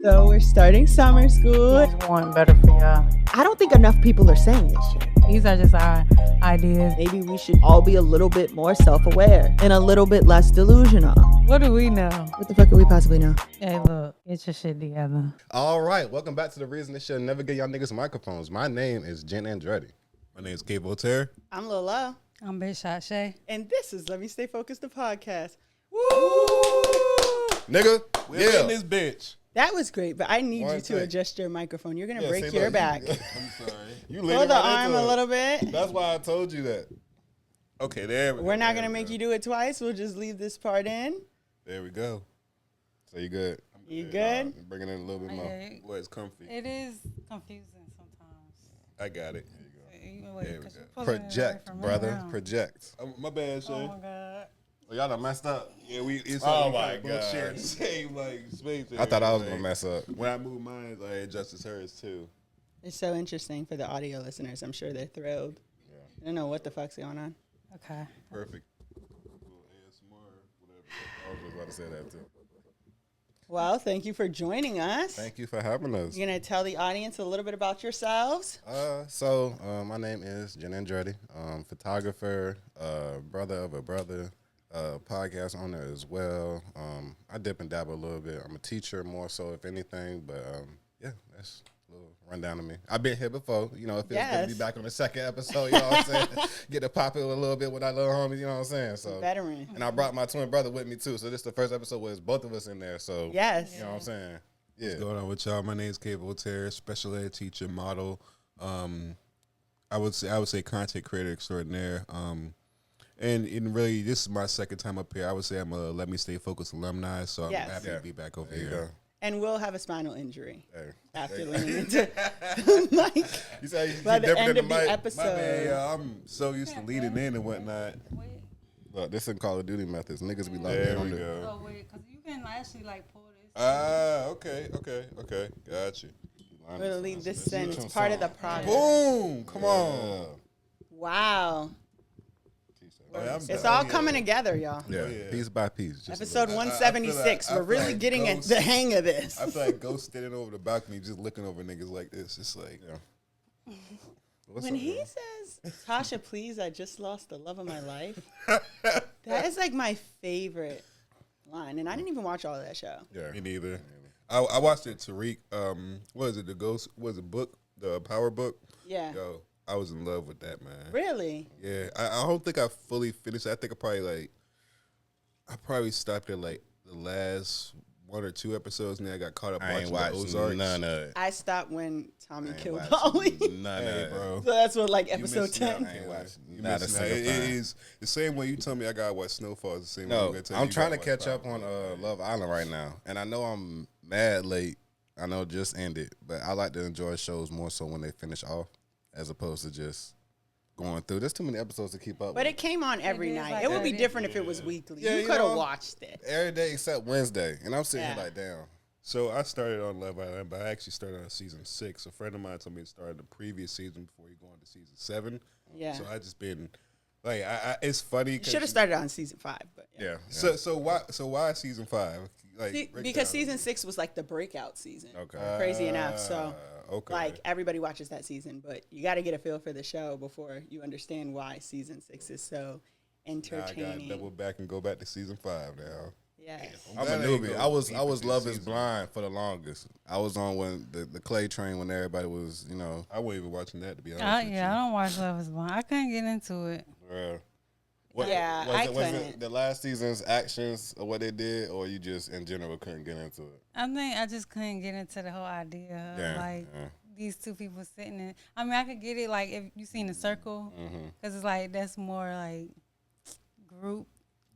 So we're starting summer school. Just want better for y'all. I don't think enough people are saying this shit. These are just our ideas. Maybe we should all be a little bit more self-aware and a little bit less delusional. What do we know? What the fuck could we possibly know? Hey, look, get your shit together. All right, welcome back to the reason this should never get y'all niggas microphones. My name is Jin Andretti. My name is K. Voltaire. I'm Lola. I'm Big Shot Shae. And this is Let Me Stay Focused, the podcast. Woo! Nigga, We're in this bitch. That was great, but I need One you to thing. adjust your microphone. You're going to Yeah, break say your like back. I'm sorry. you Pull leaning the right arm into a it. little bit. That's why I told you that. Okay, there we go. We're not going There to we make go. you do it twice. We'll just leave this part in. There we go. So you good? You good? Bring it in a little bit more. Boy, it's comfy. It is confusing sometimes. I got it. There we go. Project, brother. Project. My bad, Shae. Oh my God. Oh, y'all done messed up. Yeah, it's Oh like my we both God. share the same like space. I thought I was Like, going to mess up. When I moved mine, I adjusted hers too. It's so interesting for the audio listeners. I'm sure they're thrilled. I don't know what the fuck's going on. Okay. Perfect. I was just about to say that too. Well, thank you for joining us. Thank you for having us. You're going to tell the audience a little bit about yourselves. My name is Jin Andretti, photographer, brother of a brother, podcast owner as well. I dip and dabble a little bit. I'm a teacher more so, if anything, but yeah, that's a little rundown of me. I've been here before, it feels good to be back on the second episode, you know what I'm saying? Get to pop it a little bit with our little homies, you know what I'm saying? So, Veteran. and I brought my twin brother with me too, so this is the first episode where it's both of us in there, so, Yes. you know what I'm saying? Yeah. What's going on with y'all? My name is K. Voltaire, special ed teacher, model. I would say content creator extraordinaire. And really, this is my second time up here. I would say I'm a Let Me Stay Focused alumni, so I'm happy to be back over There you here. go. And we'll have a spinal injury Hey. after leaning into the mic. You say you By the different end than of the the mic? episode. My bad, I'm so used to leading in and whatnot. Wait. Look, this is Call of Duty methods. Niggas be like, There that we on go. Oh, wait, because you can actually, pull this. Okay. Got you. We'll leave this in. It's part of the process. Boom! Come on. Wow. Oh, yeah, It's all coming together, y'all. Yeah, yeah. piece by piece. Just a Episode little 176. I We're feel really like getting at Ghost- the hang of this. I feel like Ghost standing over the balcony just looking over niggas like this. It's like, bit. What's When up, he man? says, Tasha, please, I just lost the love of my life, that is like my favorite line. And I didn't even watch all of that show. Yeah. me neither. I watched it, Tariq. What is it? The Ghost? Was it book? The Power book? Yeah. Yo, I was in love with that, man. Really? Yeah, I don't think I fully finished it. I think I probably stopped at the last one or two episodes, and then I got caught up I ain't watching the watched Ozarks. none of it. I stopped when Tommy I ain't killed watched Polly. None Hey, of it. bro. So that's what, You episode missing out. 10. I ain't watched You not a missing out. single It thing. is the same way you tell me I gotta watch Snowfall. Is the same way No, I'm gonna tell I'm you trying to gotta watch catch up Power. on Love Island right now, and I know I'm mad late. I know it just ended, but I like to enjoy shows more so when they finish off, as opposed to just going through. There's too many episodes to keep up But with. it came on every is night. like It would that. be different if it was weekly. Yeah, you you could have know. watched it. Every day except Wednesday, and I'm sitting Yeah. here like, damn. So I started on Love Island, but I actually started on season 6. A friend of mine told me to start the previous season before you go on to season 7. Yeah. So I just been like, it's funny. You should have started on season 5. But Yeah. So why season 5? Like break it because down. season 6 was like the breakout season. Okay. Crazy enough. So okay. everybody watches that season, but you got to get a feel for the show before you understand why season 6 is so Now I entertaining. gotta double back and go back to season 5 now. Yes. I'm a Glad I ain't newbie. go I was deep into Love is season. Blind for the longest. I was on when the Clay train when everybody was, I wasn't even watching that, to be honest with I don't watch Love is Blind. I couldn't get into it. Yeah, I was couldn't. it the last season's actions or what they did, or you just in general couldn't get into it? I think I just couldn't get into the whole idea of Yeah. these two people sitting in. I mean, I could get it if you seen The Circle, because it's that's more group,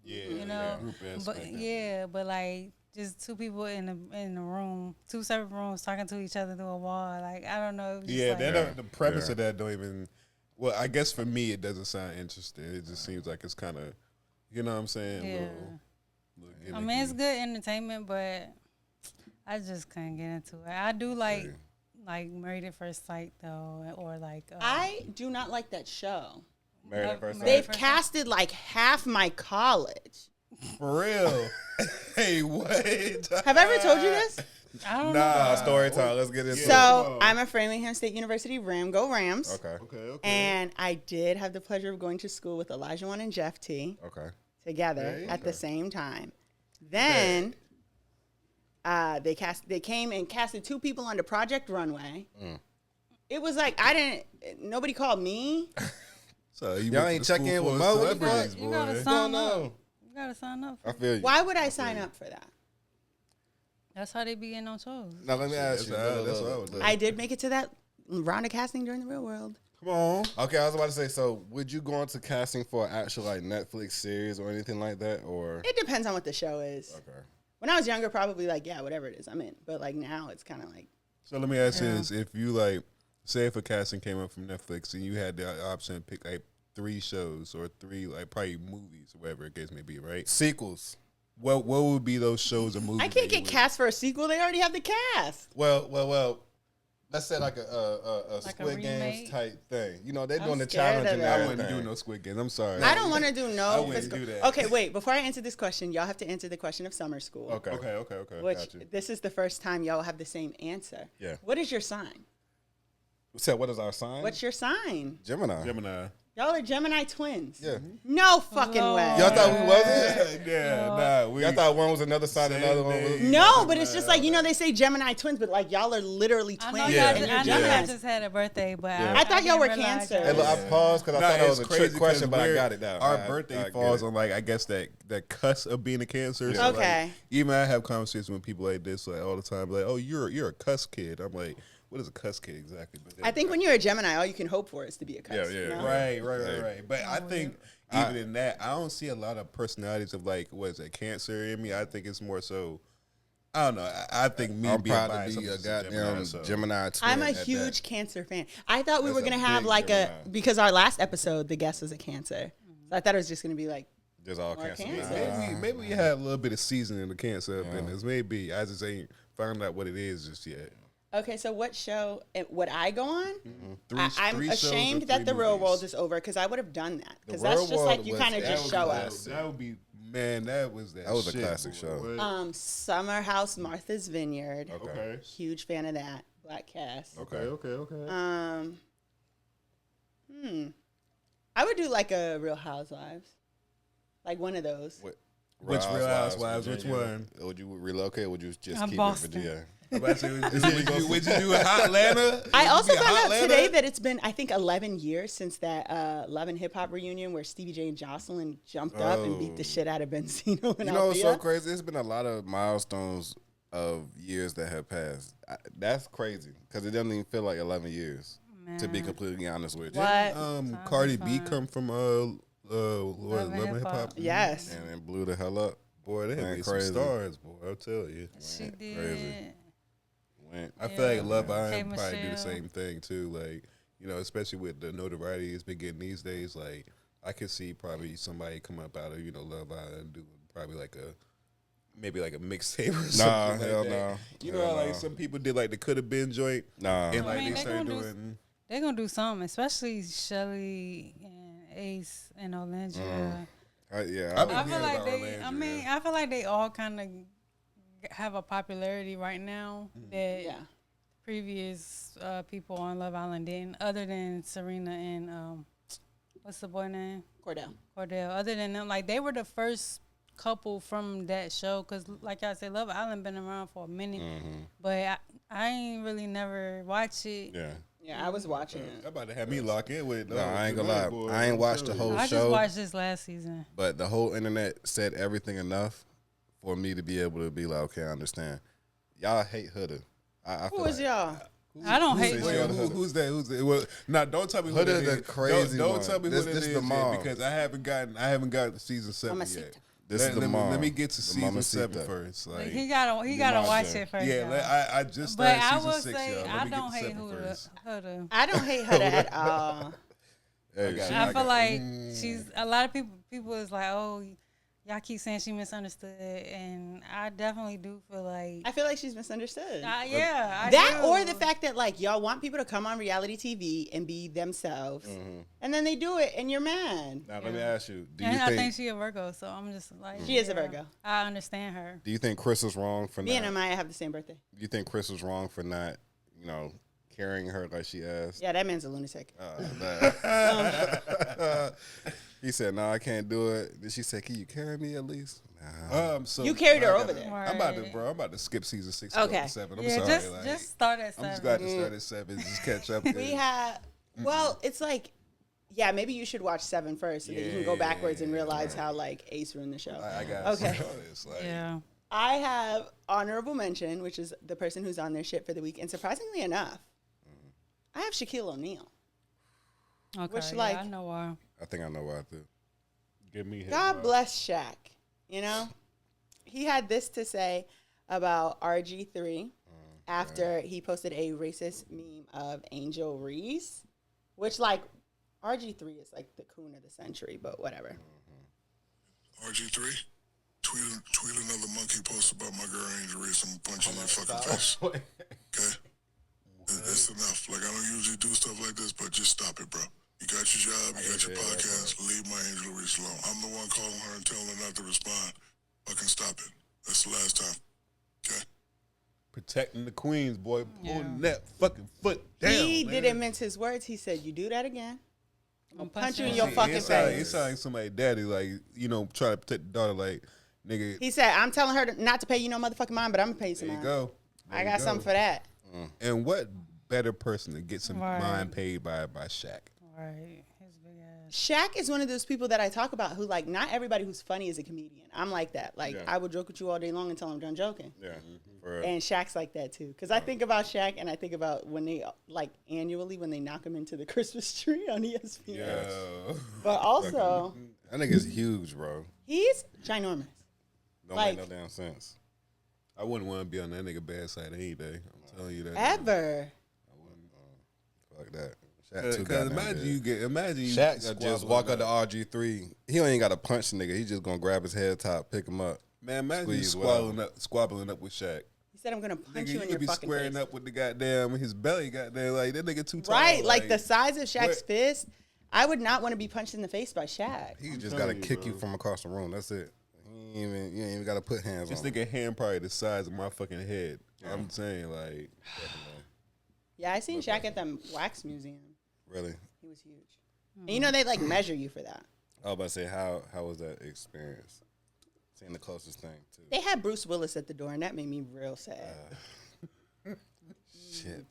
Yeah, you know. group But aspect. but just two people in the room, two separate rooms talking to each other through a wall. I don't know. It was just The premise Yeah. of that don't even. Well, I guess for me, it doesn't sound interesting. It just seems like it's kind of, you know what I'm saying? Yeah. Little I mean, it's gimmicky. good entertainment, but I just couldn't get into it. I do like Married at First Sight though, or I do not like that show. Married at First Sight. They've casted half my college. For real. Hey, what? Have I ever told you this? I don't Nah, know. story time. Let's get into it. So I'm a Framingham State University Ram. Go Rams. Okay. And I did have the pleasure of going to school with Elijah One and Jeff T. Okay. Together Okay. at the same time. Then they came and casted 2 people onto Project Runway. It was like nobody called me. So Y'all ain't check in with Mo. What the fuck? You gotta No, sign no. up. You gotta sign up. I feel you. Why would I sign up for that? That's how they be getting on shows. Now let me ask you. That's what I would do. I did make it to that round of casting during the real world. Come on. Okay, I was about to say. So, would you go into casting for an actual like Netflix series or anything like that, or? It depends on what the show is. Okay. When I was younger, probably like, yeah, whatever it is, I'm in. But like now, it's kind of like, So let me ask you this: if you like, say, if a casting came up from Netflix and you had the option to pick like 3 shows or 3 like probably movies or whatever the case may be, right? Sequels. What would be those shows or movies? I can't that you get would- cast for a sequel. They already have the cast. Well. Let's say like a Like a Squid Games remake? type thing. You know, they're I'm doing the scared challenge of and that. I everything. wouldn't do no Squid Games. I'm sorry. I don't want to do I no wouldn't physical. do that. Okay, wait. Before I answer this question, y'all have to answer the question of summer school. Okay. Okay. Which Got you. this is the first time y'all have the same answer. Yeah. What is your sign? So, what is our sign? What's your sign? Gemini. Gemini. Y'all are Gemini twins. Yeah. No fucking Lord. way. Y'all thought we wasn't? Nah. Y'all thought one was another sign, Same another one was. thing. No, but it's just like, they say Gemini twins, but like y'all are literally I twins. know Yeah. y'all. and you're I know y'all Geminis. just had a birthday, but Yeah. I thought y'all didn't were realize Cancer. y'all Hey, look, I was- paused because I thought that was it's a crazy trick question, but I we're- got it down. Our I birthday get falls it. on like I guess that cusp of being a Cancer. Yeah. So, like, Okay. even I have conversations with people like this like all the time. Like, oh, you're a cuss kid. I'm like, what is a cuss kid exactly? But I think when you're a Gemini, all you can hope for is to be a cuss. Yeah. you know? Right. But I think even in that, I don't see a lot of personalities of like what is it, Cancer in me. I think it's more so. I don't know. I think me I'm being proud biased, to be I'm a just goddamn so. Gemini twin. I'm a at huge that. Cancer fan. I thought we That's were going a to have big like Gemini. because our last episode, the guest was a Cancer. So I thought it was just going to be like, There's all More Cancer. Cancer. Maybe we have a little bit of seasoning the Cancer up in this. Maybe I just ain't found out what it is just yet. okay, so what show would I go on? I'm Three shows or ashamed 3 that the real movies? world is over because I would have done that. Because The that's Real just World like you was- kind of that just was show the up. best. That would be that was that. That was a shit, classic boy. show. What? Summer House, Martha's Vineyard. Okay. Huge fan of that. Black cast. Okay. I would do like a Real Housewives. Like one of those. Which Real Housewives? Which one? Would you relocate or would you just I'm keep Boston. it Virginia? I'm about to say, would you do a hot Atlanta? I also Would you be a found hot out Atlanta? today that it's been, I think, 11 years since that Love and Hip Hop reunion where Stevie J and Jocelyn jumped up and beat the shit out of Benzino and You know, it's so Althea. crazy. There's been a lot of milestones of years that have passed. That's crazy because it doesn't even feel like 11 years. To be completely honest with you, What? Cardi B come from Love and Hip Hop. Yes. and it blew the hell up. Boy, they Man, had some crazy. stars, boy. I'll tell you. She did. Crazy. Went. I feel like Love K. Island probably do the Michelle. same thing too. Like, especially with the notoriety it's been getting these days. Like, I could see probably somebody come up out of Love Island and do probably like maybe like a mixtape or something. Nah, like hell that. no. You know, Hell how, like no. some people did like the could have been joint, Nah. and like I mean, they they started gonna do doing. They're gonna do something, especially Shelly and Ace and Olandria. Yeah. I've been I feel hearing like about they. Orlando, I mean, yeah. I feel like they all kind of have a popularity right now that Yeah. previous people on Love Island didn't. Other than Serena and what's the boy name? Cordell. Other than them, like they were the first couple from that show because, like I said, Love Island been around for a minute, but I ain't really never watched it. Yeah. Yeah, I was watching it. I'm about to have me lock in with it. No, I ain't gonna lie. I ain't watched the whole I just show, watched this last season. but the whole internet said everything enough for me to be able to be like, okay, I understand. Y'all hate Huda. I Who feel is like y'all? I don't hate. says Wait, y'all? who's that? Who's that? Well, now don't tell me who Huda that the is. crazy Don't one. tell me This who that the is yet mom. because I haven't gotten season 7 yet. Mamacita. This is the let mom. me get to The season Mamacita. 7 first. Like, Like, he gotta Mamacita. watch it first. yeah, y'all. I just But started I season will 6. say Y'all. Let I me don't get to hate 7 first. Huda. I don't hate Huda at all. Hey, got she- it. I feel like she's a lot of people is like, oh, y'all keep saying she misunderstood, and I definitely do feel like I feel like she's misunderstood. I that do. or the fact that like y'all want people to come on reality TV and be themselves, and then they do it, and you're mad. Now let me ask you: do you and I think think she a Virgo, so I'm just like She is a Virgo. I understand her. do you think Chris was wrong for Me not? and Amaya have the same birthday. Do you think Chris was wrong for not, carrying her like she asked? Yeah, that man's a lunatic. He said, "No, I can't do it." Then she said, "Can you carry me at least?" Nah. So You carried her I over gotta- there. Right. I'm about to skip season 6 Okay. to 7. I'm Yeah, sorry. just start at 7. I'm just glad to start at 7. Just catch up. We have. Well, it's like, yeah, maybe you should watch 7 first, so that you can go backwards and realize how like Ace ruined the show. I got Okay. It's like, Yeah. I have honorable mention, which is the person who's on their shit for the week, and surprisingly enough, I have Shaquille O'Neal. Okay. Which, yeah, like- I know why. I think I know why too. give me his God vibe. bless Shaq. He had this to say about RG3 after he posted a racist meme of Angel Reese, which like RG3 is like the coon of the century, but whatever. RG3, tweet another monkey post about my girl Angel Reese. I'm punching your fucking face. Okay? It's enough. Like, I don't usually do stuff like this, but just stop it, bro. You got your job, you got your podcast. Leave my Angel Reese alone. I'm the one calling her and telling her not to respond. Fucking stop it. That's the last time. Okay? Protecting the queens, boy. Pulling that fucking foot down. He man. didn't mince his words. He said, "You do that again, I'm punch you punching in your you. fucking It face." sounds like somebody daddy, like, trying to protect the daughter, like, nigga, He said, "I'm telling her not to pay you no motherfucking mind, but I'm gonna pay you some there you mind. go. There I you got go. something for that." And what better person to get some Right. mind paid by Shaq? Right. His big ass. Shaq is one of those people that I talk about who, like, not everybody who's funny is a comedian. I'm like that. Like, Yeah. I will joke with you all day long until I'm done joking. Yeah, for real. And Shaq's like that, too. Because I think about Shaq and I think about when they, like, annually when they knock him into the Christmas tree on ESPN. Yeah. But also, That nigga's huge, bro. he's ginormous. Don't Like- make no damn sense. I wouldn't want to be on that nigga bad side any day. I'm telling you that. Ever. Fuck that. Shaq too Because goddamn big. imagine you Shaq squabbling just walk up to RG3. He ain't got to punch the nigga. He just gonna grab his head top, pick him up. Man, imagine you Squeeze squabbling up with Shaq. He said, "I'm going to punch Nigga, you you in could your be fucking squaring face." up with the goddamn his belly, goddamn, like that nigga too tall. Right, like the size of Shaq's what- fist. I would not want to be punched in the face by Shaq. He just gotta telling you, kick you bro. from across the room. That's it. You ain't even gotta put hands This on him. nigga hand probably the size of my fucking head. I'm saying, like, Yeah, I seen Shaq at the wax museum. Really? He was huge. And you know they like measure you for that. I was about to say, how was that experience? Seeing the closest thing to They had Bruce Willis at the door, and that made me real sad. shit.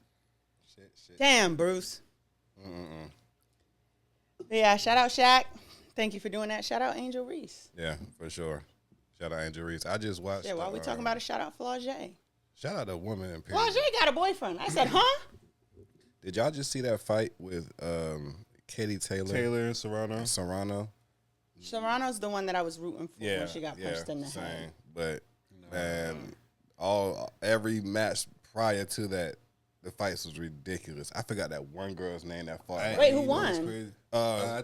Damn, Bruce. But yeah, shout out Shaq. Thank you for doing that. Shout out Angel Reese. Yeah, for sure. Shout out Angel Reese. I just watched. Yeah, while we talking about a shout out Flau'jae. Shout out to woman in period. Flau'jae got a boyfriend. I said, huh? Did y'all just see that fight with Katie Taylor and Serrano. Serrano? Serrano's the one that I was rooting for when she got punched in the same. head. But man, every match prior to that, the fights was ridiculous. I forgot that one girl's name that fought. Wait, who won?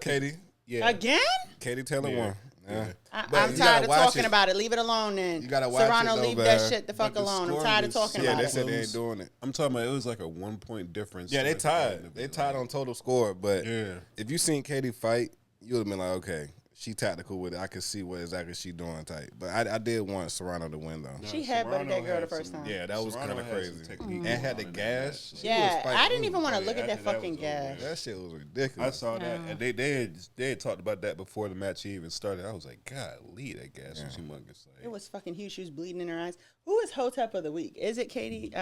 Katie. Yeah. Again? Katie Taylor won. Yeah. I'm But you tired gotta of watch talking it. about it. Leave it alone then. You gotta watch Serrano, it, though, leave that man. shit the fuck But the alone. I'm score tired of was- talking Yeah, about they it. said they ain't doing it. I'm talking about it was like a 1 point difference. Yeah, they like, tied. They tied on total score. But Yeah. if you seen Katie fight, you would have been like, okay, she tactical with it. I could see what exactly she doing type. But I did want Serrano to win though. She headbutted that girl the first time. Yeah, that was Serrano kind of had some crazy. technique And had the on it. gas. She Yeah, was fighting. I didn't even want to Yeah, look at that after that fucking was over, gas. That shit was I ridiculous. saw that, and they had talked about that before the match even started. I was like, golly, that gas was humongous. Like, It was fucking huge. She was bleeding in her eyes. Who is Hotep of the week? Is it Katie?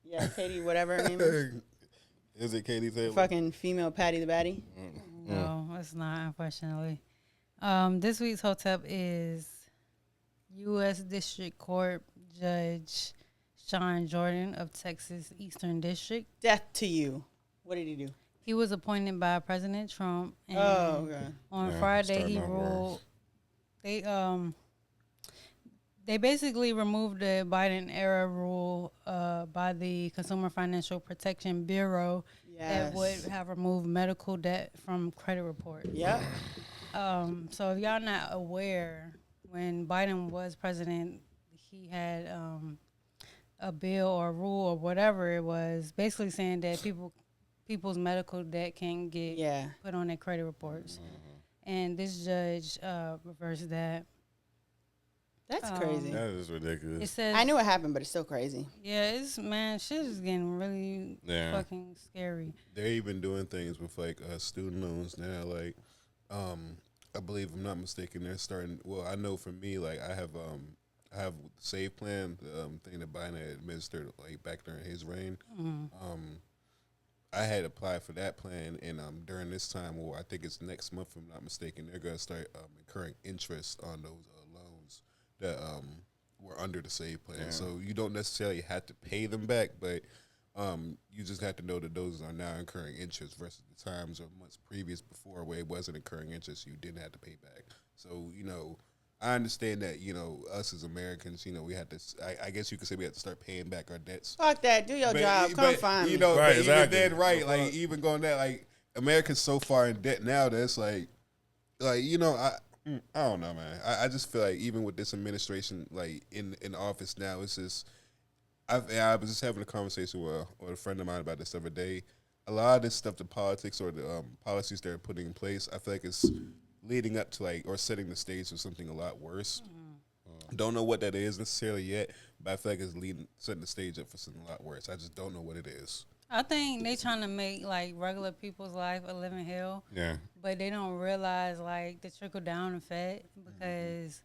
Yeah, Katie, whatever her name is. Is it Katie Taylor? Fucking female Patty the Batty. No, it's not, unfortunately. This week's Hotep is U.S. District Court Judge Sean Jordan of Texas Eastern District. Death to you. What did he do? He was appointed by President Trump. And Oh, okay. on Yeah, Friday, starting he off ruled. They basically removed the Biden era rule by the Consumer Financial Protection Bureau that would have removed medical debt from credit reports. Yep. So if y'all not aware, when Biden was president, he had a bill or a rule or whatever it was, basically saying that people's medical debt can get put on their credit reports. And this judge reversed that. That's crazy. That is ridiculous. It says, I knew it happened, but it's still crazy. Yeah, shit is getting really fucking scary. They're even doing things with like student loans now. Like, I believe, if I'm not mistaken, they're starting. Well, I know for me, like I have the Save Plan, the thing that Biden had administered like back during his reign. I had applied for that plan, and during this time, or I think it's next month, if I'm not mistaken, they're gonna start incurring interest on those loans that were under the Save Plan. So you don't necessarily have to pay them back, but you just have to know that those are now incurring interest versus the times or months previous before where it wasn't incurring interest, you didn't have to pay back. So, I understand that, us as Americans, we had to, I guess you could say we had to start paying back our dets. Fuck that. Do your job. Come find me. Right, exactly. Even then, right, like, even going that, like, America's so far in debt now that it's like, I don't know, man. I just feel like even with this administration, like, in office now, it's just, I was just having a conversation with a friend of mine about this the other day. A lot of this stuff, the politics or the policies they're putting in place, I feel like it's leading up to like or setting the stage for something a lot worse. Don't know what that is necessarily yet, but I feel like it's setting the stage up for something a lot worse. I just don't know what it is. I think they trying to make like regular people's life a living hell. Yeah. But they don't realize like the trickle down effect because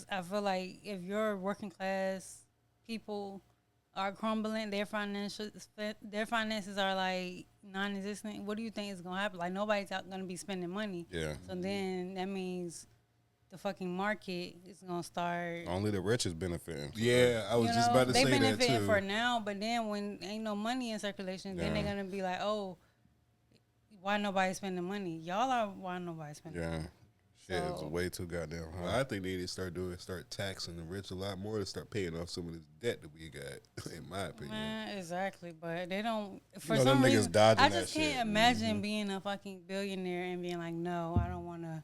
I feel like if you're working class people are crumbling, their finances are like non-existent. What do you think is gonna happen? Like nobody's gonna be spending money. Yeah. So then that means the fucking market is gonna start. Only the rich is benefiting. Yeah, I was just about to say that too. They benefiting for now, but then when ain't no money in circulation, then they're gonna be like, oh, why nobody spending money? Y'all are why nobody spending money. Shit, it's way too goddamn high. Well, I think they need to start taxing the rich a lot more to start paying off some of this debt that we got, in my opinion. Man, exactly. But they don't, for them some niggas reason, dodging I that just can't shit. imagine being a fucking billionaire and being like, no, I don't want to.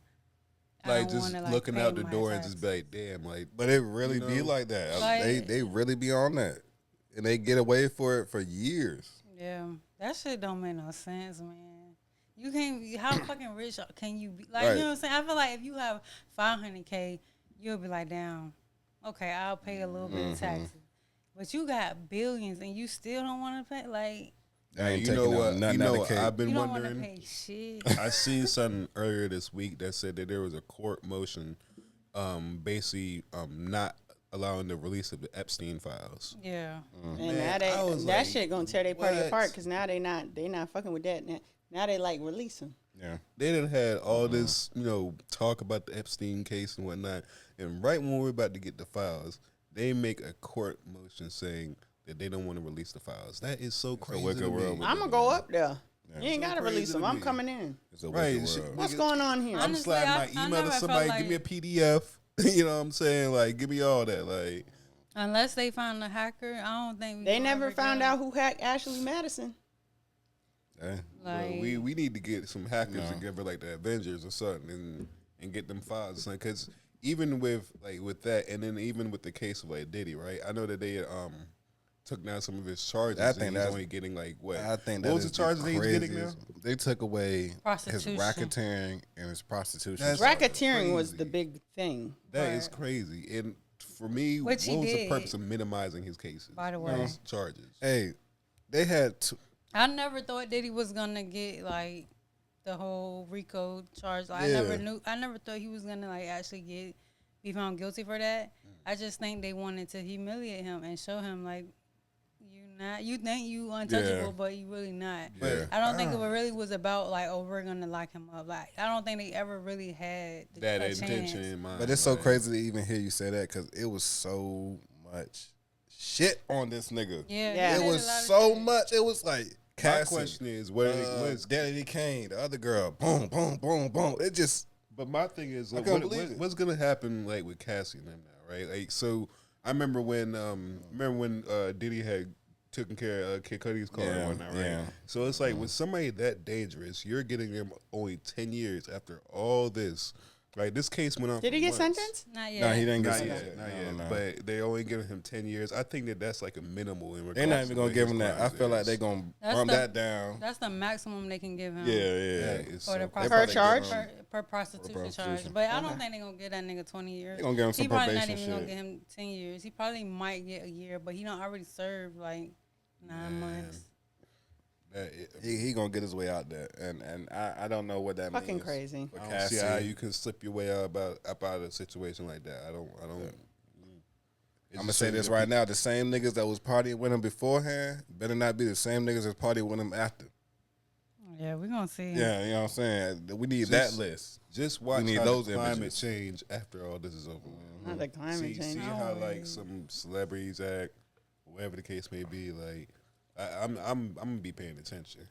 Like, just looking out the door and just be like, damn, like. But it really be like that. Like, they really be on that. And they get away for it for years. Yeah. That shit don't make no sense, man. You can't, how fucking rich can you be? Like, you know what I'm saying? I feel like if you have $500K, you'll be like, damn, okay, I'll pay a little bit of taxes. But you got billions and you still don't want to pay? Like, I ain't taking nothing out of cake. I've been you don't wondering. Want to pay shit. I seen something earlier this week that said that there was a court motion basically not allowing the release of the Epstein files. Yeah. And now that shit gonna tear their party apart because now they not fucking with that. Now they like release them. Yeah. They done had all this, talk about the Epstein case and whatnot. And right when we're about to get the files, they make a court motion saying that they don't want to release the files. That is so crazy. wicked world. I'm gonna go up there. Yeah. You ain't gotta release them. I'm coming in. It's a Right. wicked world. What's going on here? I'm Honestly, sliding my I email to never somebody, felt give me a PDF. You know what I'm saying? Like, give me all that. Like, Unless they found a hacker, I don't think They never found out who hacked Ashley Madison. Like, we need to get some hackers together, like the Avengers or something, and get them files. Because even with that, and then even with the case of like Diddy, right? I know that they took down some of his charges. I think he's only getting like what? I think what was the charges that he's getting now? They took away his Prostitution. racketeering and his prostitution. That's Racketeering was crazy. the big thing. That is crazy. And for me, Which what he was the did, purpose of minimizing his cases? by the way. His charges. Hey, they had I never thought Diddy was gonna get like the whole RICO charge. Like, Yeah. I never thought he was gonna like actually be found guilty for that. I just think they wanted to humiliate him and show him like you think you untouchable, Yeah. but you really not. Yeah. I don't think it really was about like, oh, we're gonna lock him up. Like, I don't think they ever really had That a intention chance. in mind. But it's so right? crazy to even hear you say that because it was so much shit on this nigga. Yeah, It he did was a lot of so shit. much. It was like My Cassie, question is, what is Daddy Kane, the other girl, boom, boom, boom, boom. It just But my thing is, like, couldn't believe it. what's gonna happen, like with Cassie and them now, right? Like, so I remember when Diddy had taken care of Kid Cudi's car and whatnot, right? yeah. So it's like with somebody that dangerous, you're getting them only 10 years after all this. Like this case went on. Did he get months. sentenced? Not yet. No, he didn't get Not sentenced. yet, not yet. But they only giving him 10 years. I think that's like a minimal in regards. They're not even to gonna what give his him that. I crimes feel like is. they're gonna That's bump the- that down. That's the maximum they can give him. Yeah. It's For the so- prostitution Per charge? per prostitution charge. prostitution. But I don't think they're gonna give that nigga 20 years. They gonna give him some he probably probation not even gonna shit. give him 10 years. He probably might get a year, but he don't already serve like 9 months. He gonna get his way out there, and I don't know what that Fucking means. crazy. for I don't see Cassie. how you can slip your way out out of a situation like that. I don't. I'm gonna say this right now: the same niggas that was partying with him beforehand better not be the same niggas that's partying with him after. Yeah, we're gonna see. Yeah, you know what I'm saying. We need that list. Just watch need how those the climate images. change after all this is over. Not the climate See change. how Oh, like yeah. some celebrities act, whatever the case may be. Like I'm gonna be paying attention.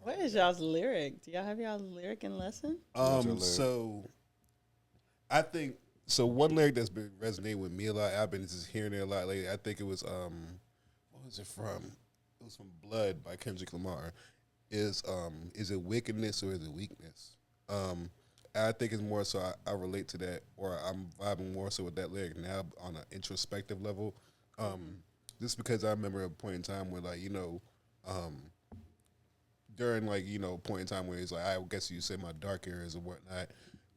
What is y'all's lyric? Do y'all have y'all's lyric in lesson? So I think so. One lyric that's been resonating with me a lot. I've been just hearing it a lot lately. I think it was what was it from? It was from Blood by Kendrick Lamar. Is it wickedness or is it weakness? I think it's more so I relate to that, or I'm vibing more so with that lyric now on an introspective level. Just because I remember a point in time where like during like a point in time where it's like I guess you say my dark areas and whatnot.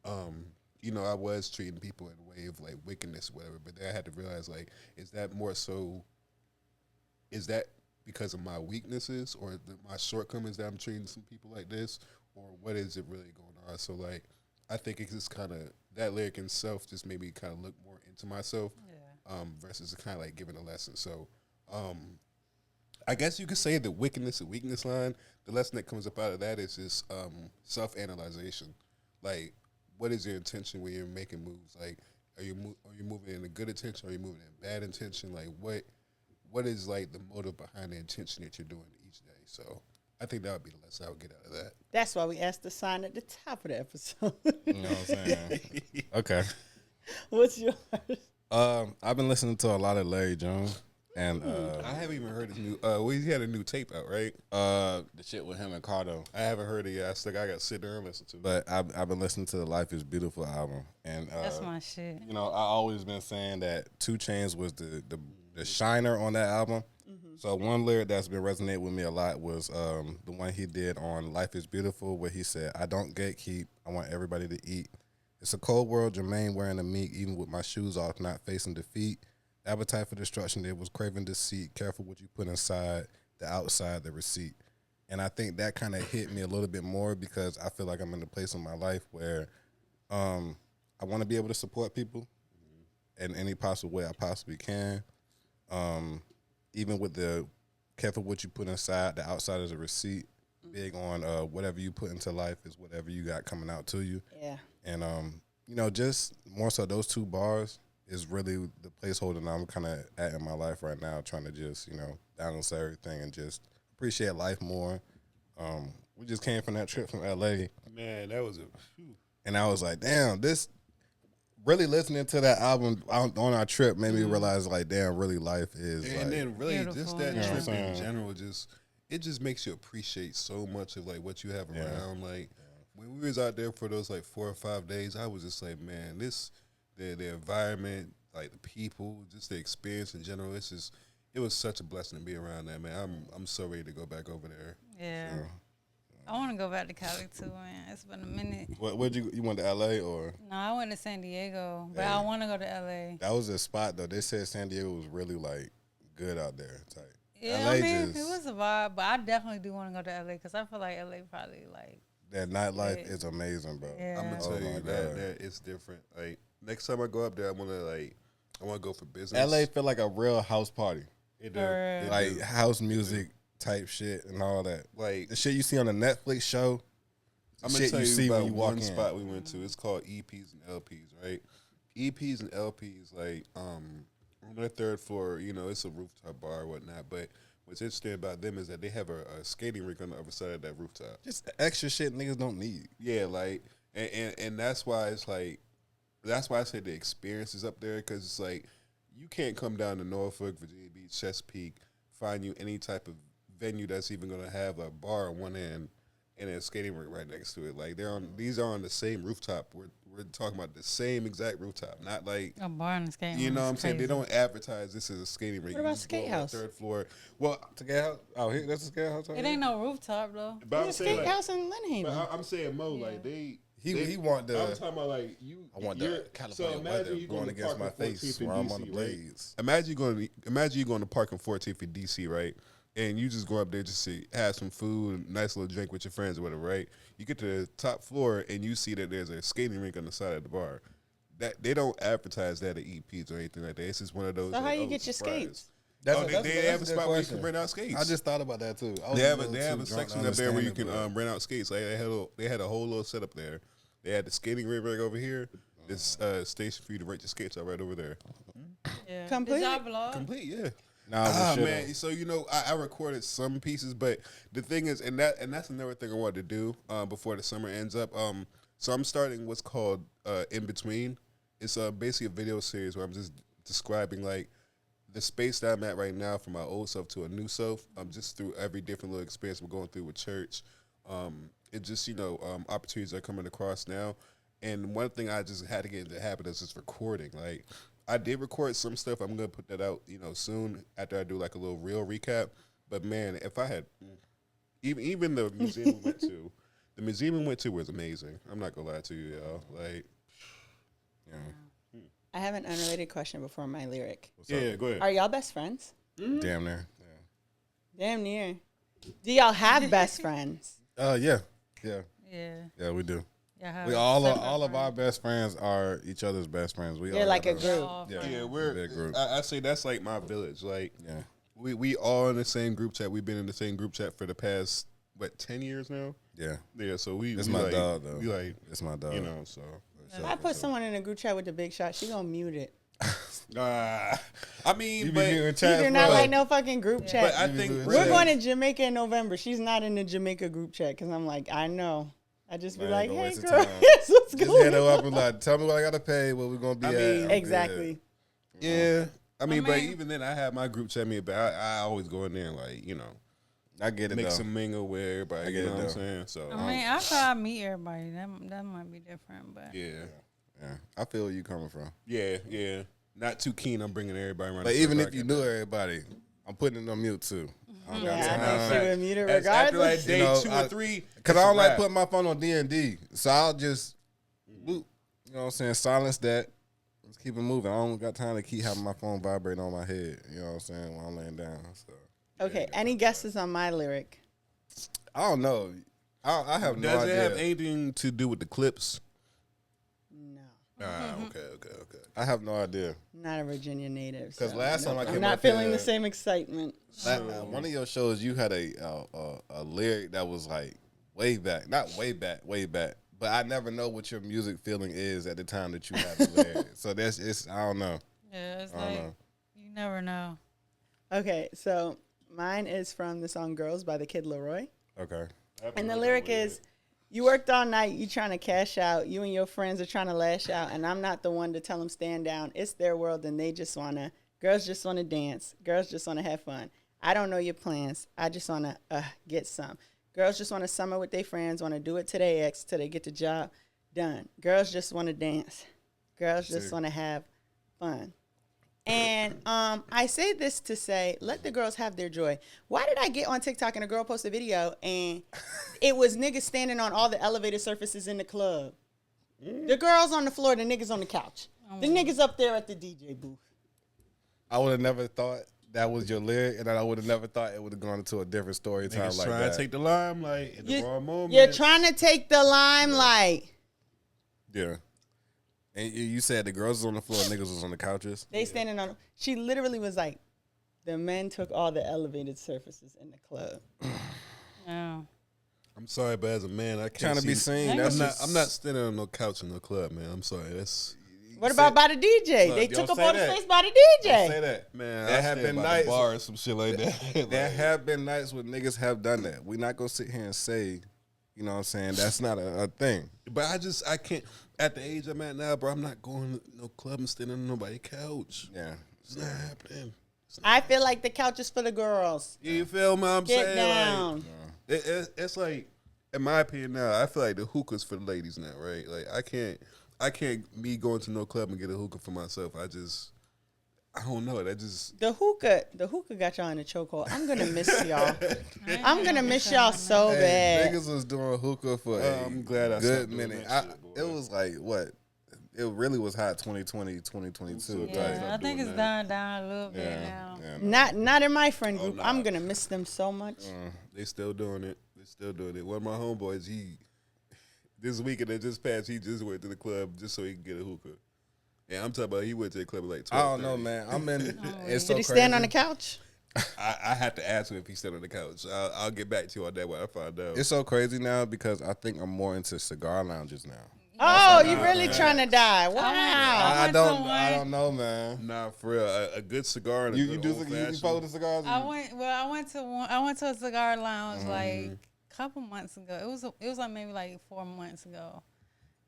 I was treating people in a way of like wickedness or whatever, but then I had to realize like is that more so? Is that because of my weaknesses or my shortcomings that I'm treating some people like this, or what is it really going on? So like, I think it's just kind of that lyric itself just made me kind of look more into myself, versus kind of like giving a lesson. So, I guess you could say the wickedness and weakness line. The lesson that comes up out of that is just self-analyzation. Like, what is your intention when you're making moves? Like, are you moving in a good intention? Or are you moving in bad intention? Like, what is like the motive behind the intention that you're doing each day? So I think that would be the lesson I would get out of that. That's why we asked the sign at the top of the episode. You know what I'm saying? Okay. What's yours? I've been listening to a lot of Larry Jones, and I haven't even heard his new. He had a new tape out, right? the shit with him and Cardo. I haven't heard it yet. I still I got to sit there and listen to it. But I've been listening to the Life Is Beautiful album, and That's my shit. I always been saying that 2 Chainz was the shiner on that album. So one lyric that's been resonating with me a lot was the one he did on Life Is Beautiful, where he said, "I don't gatekeep. I want everybody to eat. It's a cold world. Jermaine wearing a meek, even with my shoes off, not facing defeat. Appetite for destruction. It was craving deceit. Careful what you put inside. The outside, the receipt." And I think that kind of hit me a little bit more because I feel like I'm in a place in my life where I want to be able to support people in any possible way I possibly can. Even with the careful what you put inside, the outside is a receipt. Big on whatever you put into life is whatever you got coming out to you. Yeah. And just more so those 2 bars is really the placeholder I'm kind of at in my life right now, trying to just balance everything and just appreciate life more. We just came from that trip from LA. Man, that was And I was like, damn, this really listening to that album on our trip made me realize, like, damn, really life is and like, then really beautiful. just that You know what trip I'm in saying? general it just makes you appreciate so much of like what you have around. Like when we was out there for those like 4 or 5 days, I was just like, man, the environment, like the people, just the experience in general. It was such a blessing to be around that, man. I'm so ready to go back over there. Yeah. I want to go back to Cali too, man. It's been a minute. Where'd you went to LA or? No, I went to San Diego, but I want to go to LA. That was a spot though. They said San Diego was really like good out there. Type. Yeah, LA I mean, just- it was a vibe, but I definitely do want to go to LA because I feel like LA probably like. That nightlife is amazing, bro. Yeah. I'm gonna Oh tell my you God. that it's different. Like next time I go up there, I want to go for business. LA feel like a real house party, It do. For It real. like do. house music type shit and all that. Like The shit you see on the Netflix show. I'm gonna shit tell you you see about when you walk one in. spot we went to. It's called EPs and LPs, right? EPs and LPs, like on their 3rd floor, it's a rooftop bar or whatnot. But what's interesting about them is that they have a skating rink on the other side of that rooftop. Just extra shit niggas don't need. Yeah, like and that's why it's like that's why I say the experience is up there because it's like you can't come down to Norfolk, Virginia Beach, Chesapeake, find you any type of venue that's even gonna have a bar on one end and a skating rink right next to it. Like these are on the same rooftop. We're talking about the same exact rooftop, not like a bar and skating. You know what I'm saying? They don't advertise this as a skating rink. What about skate house? Third floor. Well, skate house out here. That's a skate house. It ain't no rooftop though. There's a skate house in Linhaven. I'm saying Mo, like they. He want the. I'm talking about like you. I want the California weather going against my face while I'm on the blades. Imagine you going to park in 14th in DC, right? And you just go up there just to have some food, nice little drink with your friends or whatever, right? You get to the top floor and you see that there's a skating rink on the side of the bar. That they don't advertise that at EPs or anything like that. It's just one of those. So how you get your skates? They have a spot where you can rent out skates. I just thought about that too. They have a section up there where you can rent out skates. Like they had a whole little setup there. They had the skating rink right over here. This station for you to rent your skates out right over there. Yeah. Complete? Did y'all vlog? Complete, yeah. Nah, man. So I recorded some pieces, but the thing is, and that's another thing I wanted to do before the summer ends up. So I'm starting what's called In Between. It's basically a video series where I'm just describing like the space that I'm at right now from my old self to a new self. Just through every different little experience we're going through with church. It just opportunities that are coming across now. And one thing I just had to get into the habit of just recording. Like I did record some stuff. I'm gonna put that out, soon after I do like a little real recap. But man, if I had even the museum we went to was amazing. I'm not gonna lie to you, y'all. Like, yeah. I have an unrelated question before my lyric. Yeah, go ahead. Are y'all best friends? Damn near. Damn near. Do y'all have best friends? Yeah, we do. Yeah, We all of our best friends are each other's best friends. They're like a group. Yeah, we're a big group. I say that's like my village. Like, yeah, we all in the same group chat. We've been in the same group chat for the past 10 years now. Yeah. So it's my dog though. We like it's my dog. So if I put someone in a group chat with the big shot, she gonna mute it. I mean, You're not like no fucking group chat. But I think we're going to Jamaica in November. She's not in the Jamaica group chat because I'm like, I know. I just be like, hey, girl, what's just going hit her on? up and like, tell me what I gotta pay, what we're gonna be at. Exactly. Yeah. I mean, but even then, I have my group chat me, but I always go in there and like, I get it. Mix and mingle with everybody. You know what I'm saying? So I mean, after I meet everybody, that might be different, but yeah. I feel where you coming from. Yeah. Not too keen on bringing everybody around. But even if you knew everybody, I'm putting it on mute too. I know she would mute it regardless. After like day 2 or 3, because I don't like putting my phone on D&D, so I'll just, silence that. Let's keep it moving. I don't got time to keep having my phone vibrating on my head. You know what I'm saying, while I'm laying down. So. Okay. Any guesses on my lyric? I don't know. I have no idea. Does it have anything to do with the clips? No. Okay. I have no idea. Not a Virginia native. Because last time I came I'm not up feeling here, the same excitement. One of your shows, you had a lyric that was like way back. Not way back. But I never know what your music feeling is at the time that you have the lyric. So I don't know. Yeah, it's like, you never know. Okay, so mine is from the song Girls by the Kid Leroy. Okay. And the lyric is, you worked all night, you trying to cash out. You and your friends are trying to lash out. And I'm not the one to tell them stand down. It's their world and girls just want to dance. Girls just want to have fun. I don't know your plans. I just want to get some. Girls just want to summer with their friends, want to do it to their ex till they get the job done. Girls just want to dance. Girls just want to have fun. And I say this to say, let the girls have their joy. Why did I get on TikTok and a girl posted a video and it was niggas standing on all the elevated surfaces in the club? The girls on the floor, the niggas on the couch. The niggas up there at the DJ booth. I would have never thought that was your lyric, and I would have never thought it would have gone into a different story time like trying that. to take the limelight at the wrong moment. You're trying to take the limelight. Yeah. And you said the girls was on the floor, niggas was on the couches. They standing on. She literally was like, the men took all the elevated surfaces in the club. Oh. I'm sorry, but as a man, I can't Trying to be seen. I'm not standing on no couch in no club, man. I'm sorry. What about by the DJ? Look, they took up say all the that. space by the DJ. Don't say that, Man, There I have stand been by nights. the bar or some shit like that. There have been nights when niggas have done that. We're not gonna sit here and say, you know what I'm saying, that's not a thing. But I can't. At the age I'm at now, bro, I'm not going to no club and standing on nobody's couch. Yeah. It's not happening. I feel like the couch is for the girls. You feel me? I'm Get saying down. like it's like in my opinion now, I feel like the hookah's for the ladies now, right? Like I can't me going to no club and get a hookah for myself. I don't know. That just The hookah got y'all in a chokehold. I'm gonna miss y'all. I'm gonna miss y'all so bad. Niggas was doing hookah for I'm glad I good stopped doing minute. that shit, boy. It was like what? It really was hot 2020, 2022. Yeah, I think it's doing dying down a little bit now. Yeah, Not in my friend group. nah. I'm gonna miss them so much. they still doing it. One of my homeboys, this weekend that just passed, he just went to the club just so he can get a hookah. And I'm talking about he went to the club at like 12. I don't know, man. I'm in. It's so Did he crazy. stand on the couch? I had to ask him if he stood on the couch. I'll get back to you on that when I find out. It's so crazy now because I think I'm more into cigar lounges now. Oh, you really trying to die? Wow. I went to don't one. know, man. Nah, for real, a good cigar and a You good do old you follow the cigars? I went to a cigar lounge like a couple months ago. It was like maybe like 4 months ago.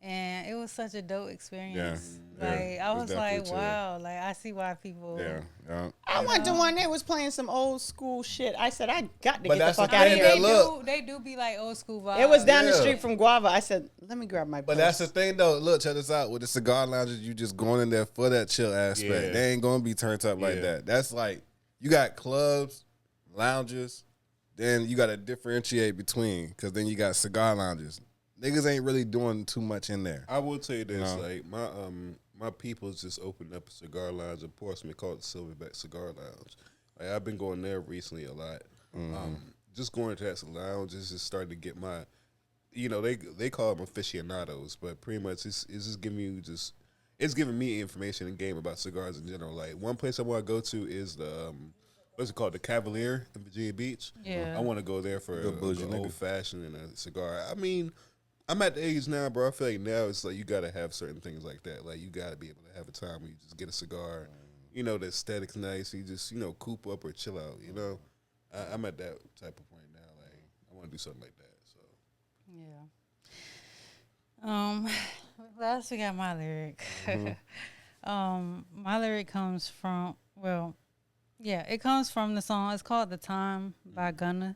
And it was such a dope experience. Yeah, Like yeah, I it was was like, definitely chill. wow, like I see why people Yeah. I went to one that was playing some old school shit. I said, I got to But get the that's fuck the out of thing here. that look. They do be like old school vibes. It was down the Yeah. street from Guava. I said, let me grab my But purse. that's the thing, though. Look, check this out. With the cigar lounges, you just going in there for that chill aspect. Yeah. They ain't gonna be turned up like Yeah. that. That's like you got clubs, lounges, then you got to differentiate between because then you got cigar lounges. Niggas ain't really doing too much in there. I will tell you this, No. like my people's just opened up a cigar lounge in Portsmouth called the Silverback Cigar Lounge. Like I've been going there recently a lot. Just going to that lounge is just starting to get my, they call them aficionados, but pretty much it's just giving me information and game about cigars in general. Like one place I want to go to is the what's it called, the Cavalier in Virginia Beach. Yeah. I want to go there for Good bougie a nigga. old fashioned and a cigar. I mean, I'm at the age now, bro. I feel like now it's like you gotta have certain things like that. Like you gotta be able to have a time where you just get a cigar. The aesthetic's nice. You just coop up or chill out. I'm at that type of point now. Like I want to do something like that. So Yeah. Last we got my lyric. My lyric comes from it comes from the song. It's called "The Time" by Gunna,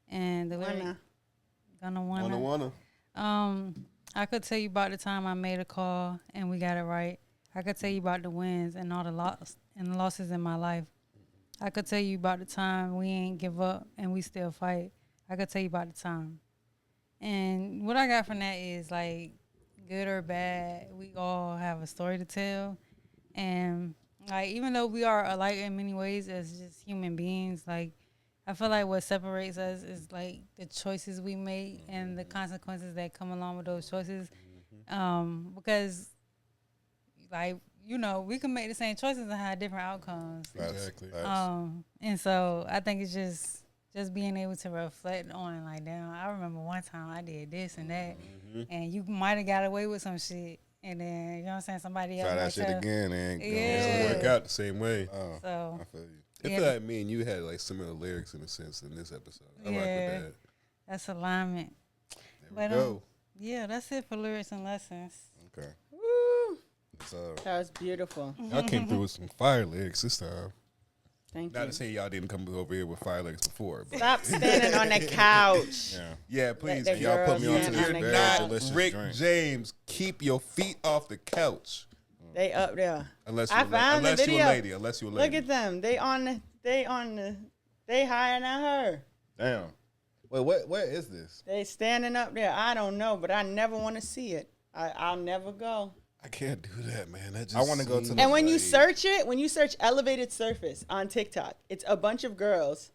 and the lyric Gunna Wanna. I could tell you about the time I made a call and we got it right. I could tell you about the wins and all the losses in my life. I could tell you about the time we ain't give up and we still fight. I could tell you about the time. And what I got from that is like, good or bad, we all have a story to tell. And like, even though we are alike in many ways as just human beings, like, I feel like what separates us is like the choices we make and the consequences that come along with those choices. Because like, we can make the same choices and have different outcomes. exactly. And so I think it's just being able to reflect on like, damn, I remember one time I did this and that, and you might have got away with some shit, and then you know what I'm saying, somebody else Try that might shit tell- again and Yeah. It doesn't work out the same way. So I feel you. I feel like me and you had like similar lyrics in a sense in this episode. I rock Yeah. with that. that's alignment. There we But go. yeah, that's it for lyrics and lessons. Okay. Woo. So That was beautiful. Y'all came through with some fire lyrics this time. Thank Not you. to say y'all didn't come over here with fire lyrics before, but Stop standing on the couch. yeah. yeah, please. the Y'all put me girls onto stand this on very the You're not couch. delicious Rick drink. James. Keep your feet off the couch. They up there. Unless I you're found the unless you're a video. lady. Unless you're a lady. Look at them. They higher than her. Damn. Wait, where is this? They standing up there. I don't know, but I never want to see it. I'll never go. I can't do that, man. That just I wanna go to seems the- And when you like- search it, when you search elevated surface on TikTok, it's a bunch of girls.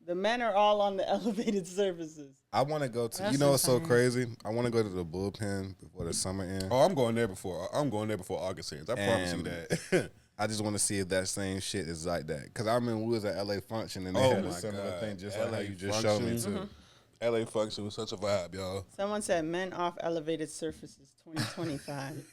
The men are all on the elevated surfaces. I want to go to. That's You know what's so insane. crazy? I want to go to the bullpen before the summer ends. Oh, I'm going there before August ends. I promise you And- that. I just want to see if that same shit is like that. Because I remember we was at LA Function and they Oh had a my similar God. thing, just like how LA you just showed me Function. too. LA Function was such a vibe, y'all. Someone said men off elevated surfaces 2025.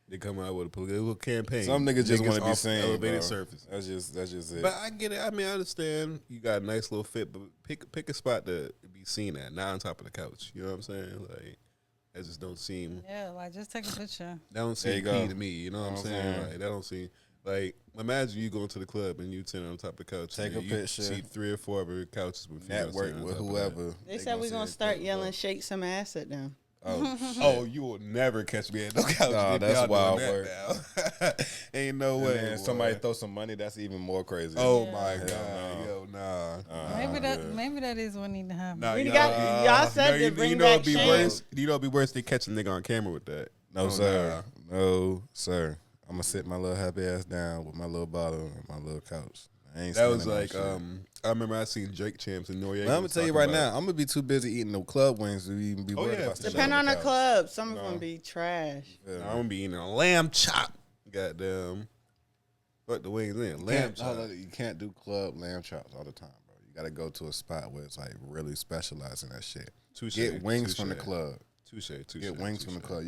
They come out with a political campaign. Some niggas just want to be off saying elevated bro. surface. That's just it. But I get it. I mean, I understand you got a nice little fit, but pick a spot to be seen at, not on top of the couch. You know what I'm saying? Like, that just don't seem Yeah, like just take a picture. that don't There you seem go. key to me. You know what I'm saying? Like, that don't seem Like, imagine you going to the club and you sitting on top of the couch. Take a picture. See 3 or 4 of your couches with network with whoever. They said we're gonna start yelling, "Shake some ass" at them. Oh, you will never catch me at no couch. Nah, that's wild work. Ain't no way. And somebody throw some money, that's even more crazy. Oh my god, yo, nah. Maybe that is what need to happen. Nah, y'all said to bring back Shane. You know it'd be worse. They catch a nigga on camera with that. No, sir. Nah. No, sir. I'm gonna sit my little happy ass down with my little bottle and my little couch. That was like, I remember I seen Drake Champs in Noriega. I'm gonna tell you right now, I'm gonna be too busy eating the club wings to even be worried about stuff. Depend on the club. Some of them be trash. Yeah. I'm gonna be eating a lamb chop. Goddamn. What the wings in? Lamb chop. You can't do club lamb chops all the time, bro. You gotta go to a spot where it's like really specialized in that shit. Get wings from the club. Get wings from the club.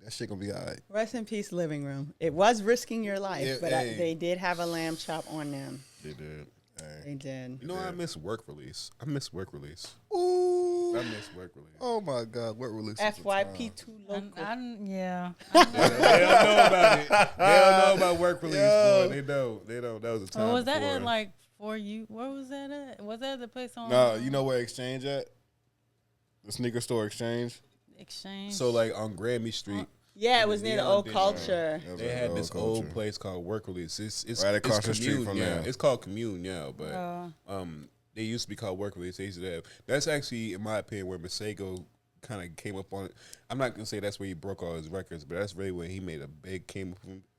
That shit gonna be all right. Rest in peace, living room. It was risking your life, but they did have a lamb chop on them. They did. They did. You know, I miss work release. Ooh. I miss work release. Oh my god, work release. FYP2 local. Yeah. They don't know about it. They don't know about work release. Boy. They don't. That was a time. Was that at like for you? Where was that at? Was that the place on? No, you know where Exchange at? The sneaker store Exchange. So like on Grammy Street. Yeah, it was near the old culture. They had this old place called Work Release. It's right across the street from there. It's called Commune now, but they used to be called Work Release. They used to have. That's actually, in my opinion, where Masego kind of came up on it. I'm not gonna say that's where he broke all his records, but that's really where he made a big came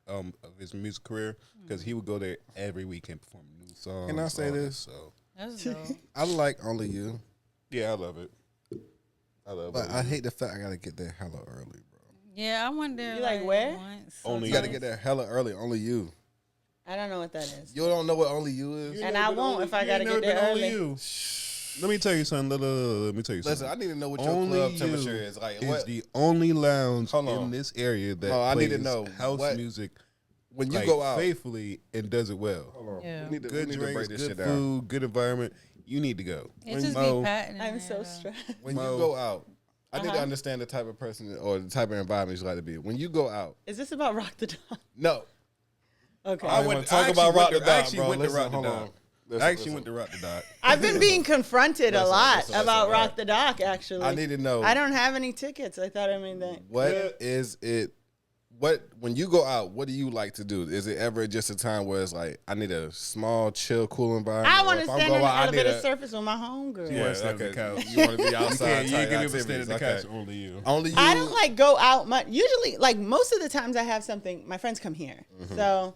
of his music career, because he would go there every weekend perform new songs. Can I say this? So That's dope. I like Only You. Yeah, I love it. But I hate the fact I gotta get there hella early, bro. Yeah, I went there. You like where? Only You gotta get there hella early. Only You. I don't know what that is. You don't know what Only You is? And I won't if I gotta get there early. Let me tell you something. Let me tell you something. Listen, I need to know what your club temperature is. Like, what? It's the only lounge in this area that I plays need to know house music when you go out faithfully and does it well. Hold on. Yeah. We need to Good break drinks, this good shit down. food, good environment. You need to go. It just be patting. I'm so stressed. When you go out, I need to understand the type of person or the type of environment you like to be. When you go out. Is this about Rock the Dog? No. Okay. I want to talk about Rock the Dog, bro. I actually went to Rock the Dog. I've been being confronted a lot about Rock the Dock, actually. I need to know. I don't have any tickets. I thought I made that. What is it? When you go out, what do you like to do? Is it ever just a time where it's like, I need a small, chill, cool environment? I want to stand on the elevator surface with my homegirl. You want to stand on the couch. You want to be outside. You can even stand on the couch. Only you. Only you. I don't like go out much. Usually, like most of the times I have something, my friends come here. So.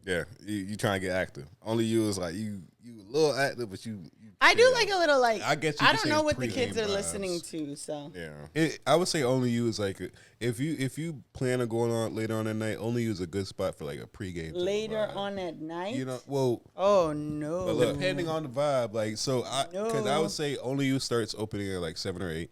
Yeah, you trying to get active. Only you is like, you a little active, but you I do like a little like. I get you. I don't know what the kids are listening to, so yeah. I would say Only You is like if you plan on going on later on that night, Only You is a good spot for like a pregame. Later on at night, you know. Well, oh no. But look, depending on the vibe, like because I would say Only You starts opening at like 7 or 8.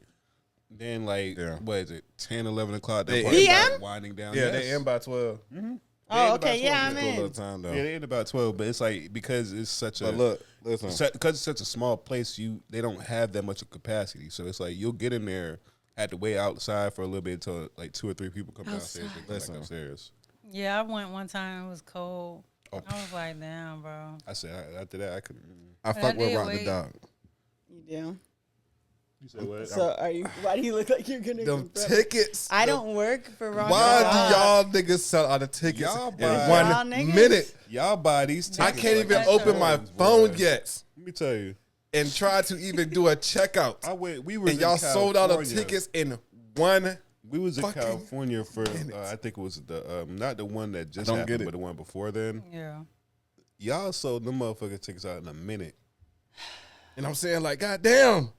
Then like what is it, 10, 11 o'clock? PM winding down. Yeah, they end by 12. Mm-hmm. Oh, okay, yeah, I'm in. Time, yeah, they end about 12, but it's like because it's such a look, listen, because it's such a small place, they don't have that much of capacity. So it's like you'll get in there, have to wait outside for a little bit until like 2 or 3 people come downstairs. They come back upstairs. Yeah, I went one time. It was cold. I was like, damn, bro. I said after that I couldn't. I fuck with Rock the Dog. You do. You said what? So why do you look like you're gonna them tickets? I don't work for Rock. Why do y'all niggas sell all the tickets in 1 minute? Y'all buy these tickets. I can't even open my phone yet. Let me tell you. And try to even do a checkout. We were and y'all sold out of tickets in 1. We was in California for I think it was the not the one that just happened, but the one before then. Yeah. Y'all sold them motherfucking tickets out in a minute. And I'm saying like, God damn.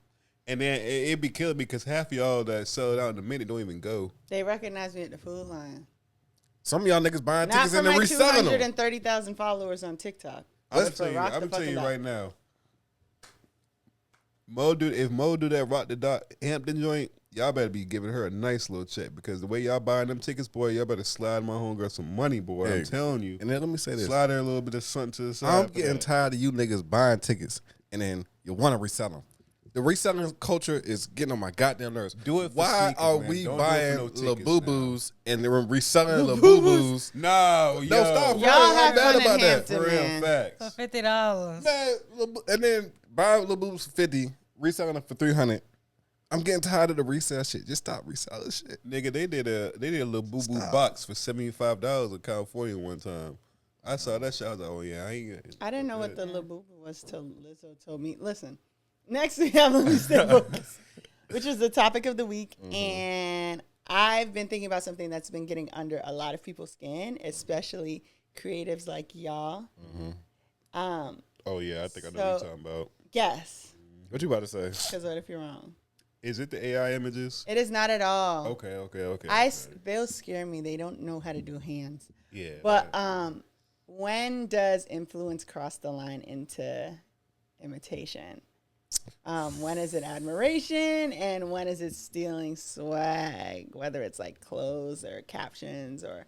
And then it'd be killing me because half of y'all that sell it out in a minute don't even go. They recognize me at the food line. Some of y'all niggas buying tickets and then reselling them. 230,000 followers on TikTok. I'm gonna tell you right now. If Mo do that Rock the Dot Hampton joint, y'all better be giving her a nice little check because the way y'all buying them tickets, boy, y'all better slide my homegirl some money, boy. I'm telling you. And then let me say this: slide her a little bit of something to the side. I'm getting tired of you niggas buying tickets and then you want to resell them. The reselling culture is getting on my goddamn nerves. Do it for Why sneakers, are man. we Don't buying do it for no little tickets boo-boos and then reselling little boo-boos? No, stop. Y'all have mad fun in about that. Hampton, For real man. facts. For $50. Man, and then buying little boo-boos for $50, reselling them for $300. I'm getting tired of the resale shit. Just stop reselling shit. Nigga, they did a little boo boo box for $75 in California one time. I saw that shit. I was like, oh yeah, I didn't know what the labubu was till Lizzo told me. Listen, next we have Let Me Stay Focused, which is the topic of the week. And I've been thinking about something that's been getting under a lot of people's skin, especially creatives like y'all. Oh yeah, I think I know what you're talking about. Guess. What you about to say? Because what if you're wrong? Is it the AI images? It is not at all. Okay. They'll scare me. They don't know how to do hands. Yeah. But when does influence cross the line into imitation? When is it admiration and when is it stealing swag? Whether it's like clothes or captions or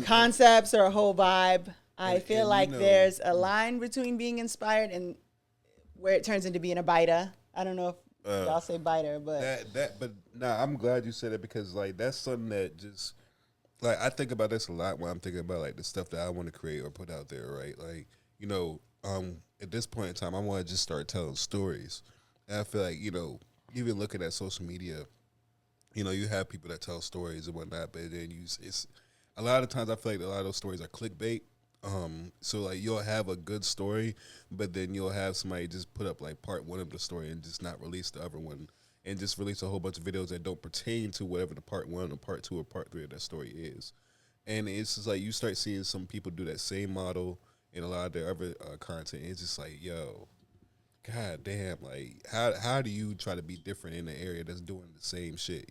concepts or a whole vibe. I feel like there's a line between being inspired and where it turns into being a biter. I don't know if y'all say biter, but I'm glad you said it because like that's something that just like I think about this a lot when I'm thinking about like the stuff that I want to create or put out there, right? Like, at this point in time I want to just start telling stories. And I feel like, even looking at social media, you have people that tell stories and whatnot, but then it's a lot of times I feel like a lot of those stories are clickbait. So like you'll have a good story, but then you'll have somebody just put up like part one of the story and just not release the other one, and just release a whole bunch of videos that don't pertain to whatever the part one or part two or part three of that story is. And it's just like you start seeing some people do that same model in a lot of their other content. It's just like, yo, god damn, like how do you try to be different in an area that's doing the same shit,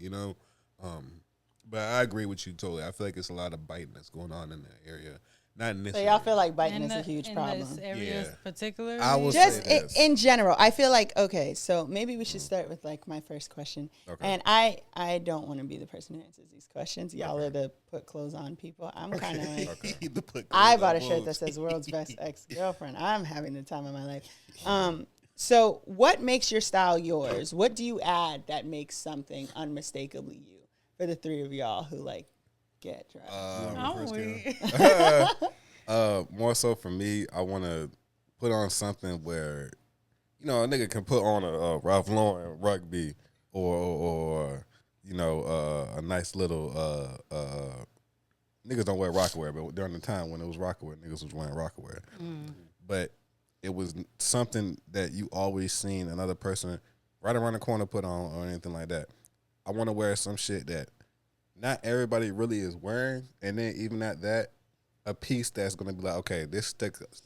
But I agree with you totally. I feel like it's a lot of biting that's going on in that area. Not in this. so y'all feel like biting is In a huge problem. this area particularly? I will Just say this. in general, I feel like, okay, so maybe we should start with like my first question. Okay. And I don't want to be the person who answers these questions. Y'all are the put clothes on people. I'm kind of like, I bought a shirt that says world's best ex-girlfriend. I'm having the time of my life. So what makes your style yours? What do you add that makes something unmistakably you for the three of y'all who like get tried? More so for me, I want to put on something where, a nigga can put on a Ralph Lauren rugby or a nice little niggas don't wear Rockaware, but during the time when it was Rockaware, niggas was wearing Rockaware. But it was something that you always seen another person right around the corner put on or anything like that. I want to wear some shit that not everybody really is wearing, and then even at that, a piece that's gonna be like, okay, this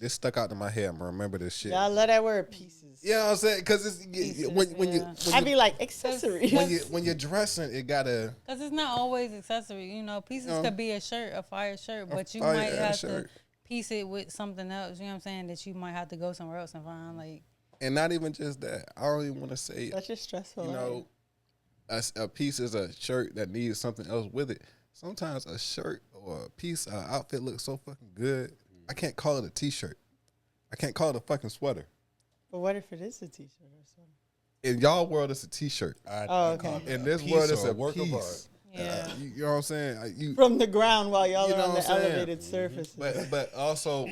stuck out to my head. I'm gonna remember this shit. Y'all love that word, pieces. You know what I'm saying? Because it's when you I'd be like accessories. when you're dressing, it gotta. Because it's not always accessory. Pieces could be a shirt, a fire shirt, but you fire might have shirt. to piece it with something else. You know what I'm saying? That you might have to go somewhere else and find. Like, And not even just that. I don't even want to say. Such a stressful. A piece is a shirt that needs something else with it. Sometimes a shirt or a piece, outfit looks so fucking good. I can't call it a t-shirt. I can't call it a fucking sweater. But what if it is a t-shirt or something? In y'all world, it's a t-shirt. Okay. In this world, it's a work of art. piece. yeah. You know what I'm saying? From the ground while y'all You are know on what the I'm saying? elevated surface. But also,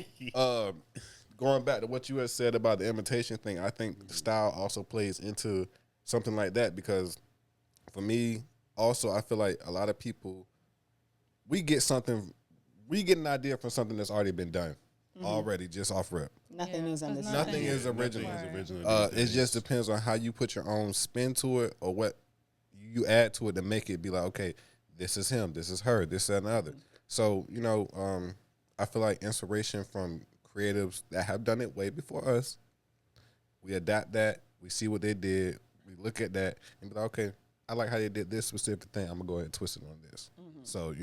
going back to what you had said about the imitation thing, I think style also plays into something like that because for me, also, I feel like a lot of people, we get an idea from something that's already been done already, just off rip. Nothing is on this. Nothing is original. It just depends on how you put your own spin to it or what you add to it to make it be like, okay, this is him, this is her, this and the other. So, I feel like inspiration from creatives that have done it way before us, we adapt that, we see what they did, we look at that and be like, okay, I like how they did this specific thing, I'm going to go ahead and twist it on this. So,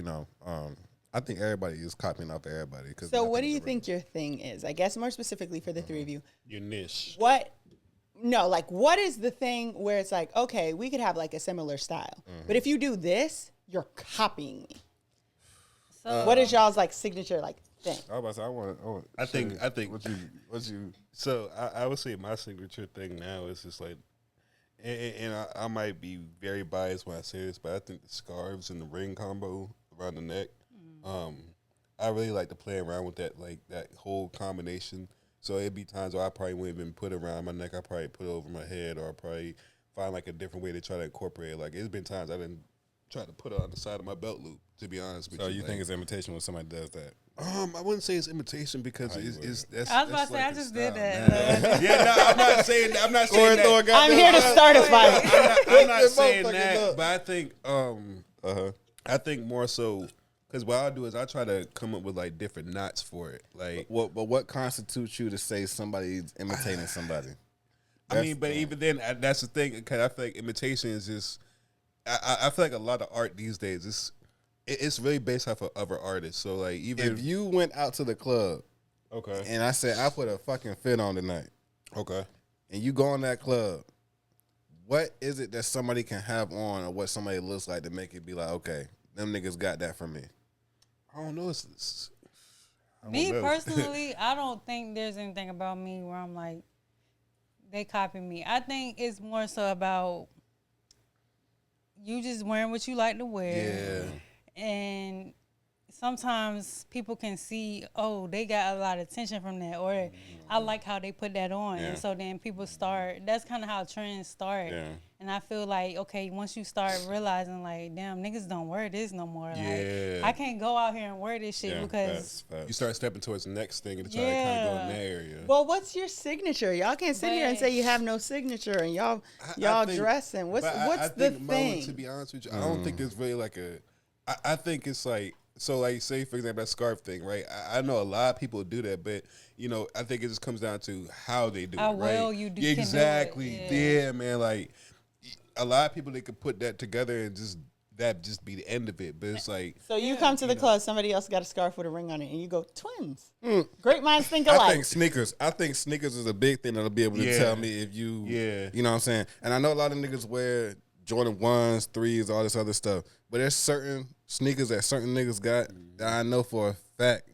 I think everybody is copying off of everybody. So what do you think your thing is? I guess more specifically for the three of you. Your niche. What is the thing where it's like, okay, we could have like a similar style. But if you do this, you're copying me. So What is y'all's like signature like thing? I was about to say, I think what you So I would say my signature thing now is just like And I might be very biased when I say this, but I think the scarves and the ring combo around the neck, I really like to play around with that, like that whole combination. So it'd be times where I probably wouldn't even put it around my neck. I probably put it over my head, or I probably find like a different way to try to incorporate it. Like it's been times I didn't try to put it on the side of my belt loop. To be honest with you. So you like, think it's imitation when somebody does that? I wouldn't say it's imitation because it's that's. I was about to say, like I a just style, did that. man. Yeah, no, I'm not saying that. I'm here to start a fight. I'm not saying that, but I think I think more so because what I'll do is I try to come up with like different knots for it. Like, what constitutes you to say somebody's imitating somebody? I mean, but even then, that's the thing. Because I feel like imitation is just. I feel like a lot of art these days it's really based off of other artists. So like, even if you went out to the club, okay, and I said I put a fucking fit on tonight, okay, and you go in that club, what is it that somebody can have on, or what somebody looks like to make it be like, okay, them niggas got that from me? I don't know. Me personally, I don't think there's anything about me where I'm like, they copy me. I think it's more so about you just wearing what you like to wear. Yeah. And sometimes people can see, oh, they got a lot of attention from that, or I like how they put that on. Yeah. And so then people start, that's kind of how trends start. Yeah. And I feel like, okay, once you start realizing, like, damn, niggas don't wear this no more. Yeah. Like, I can't go out here and wear this shit because... facts. You start stepping towards the next thing and try to kind of go in that area. Well, what's your signature? Y'all can't sit here and say you have no signature and y'all think, dressing. What's the thing? To be honest with you, I don't think there's really like a. I think it's like so. Like say for example that scarf thing, right? I know a lot of people do that, but you know I think it just comes down to how they do how it, right? well you do. Exactly. Can do it. Yeah, man. Like a lot of people they could put that together and just be the end of it. But it's like So you come to the club, somebody else got a scarf with a ring on it, and you go, twins. Great minds think alike. I think sneakers is a big thing that'll be able to tell me if you, you know what I'm saying? And I know a lot of niggas wear Jordan 1s, 3s, all this other stuff. But there's certain sneakers that certain niggas got that I know for a fact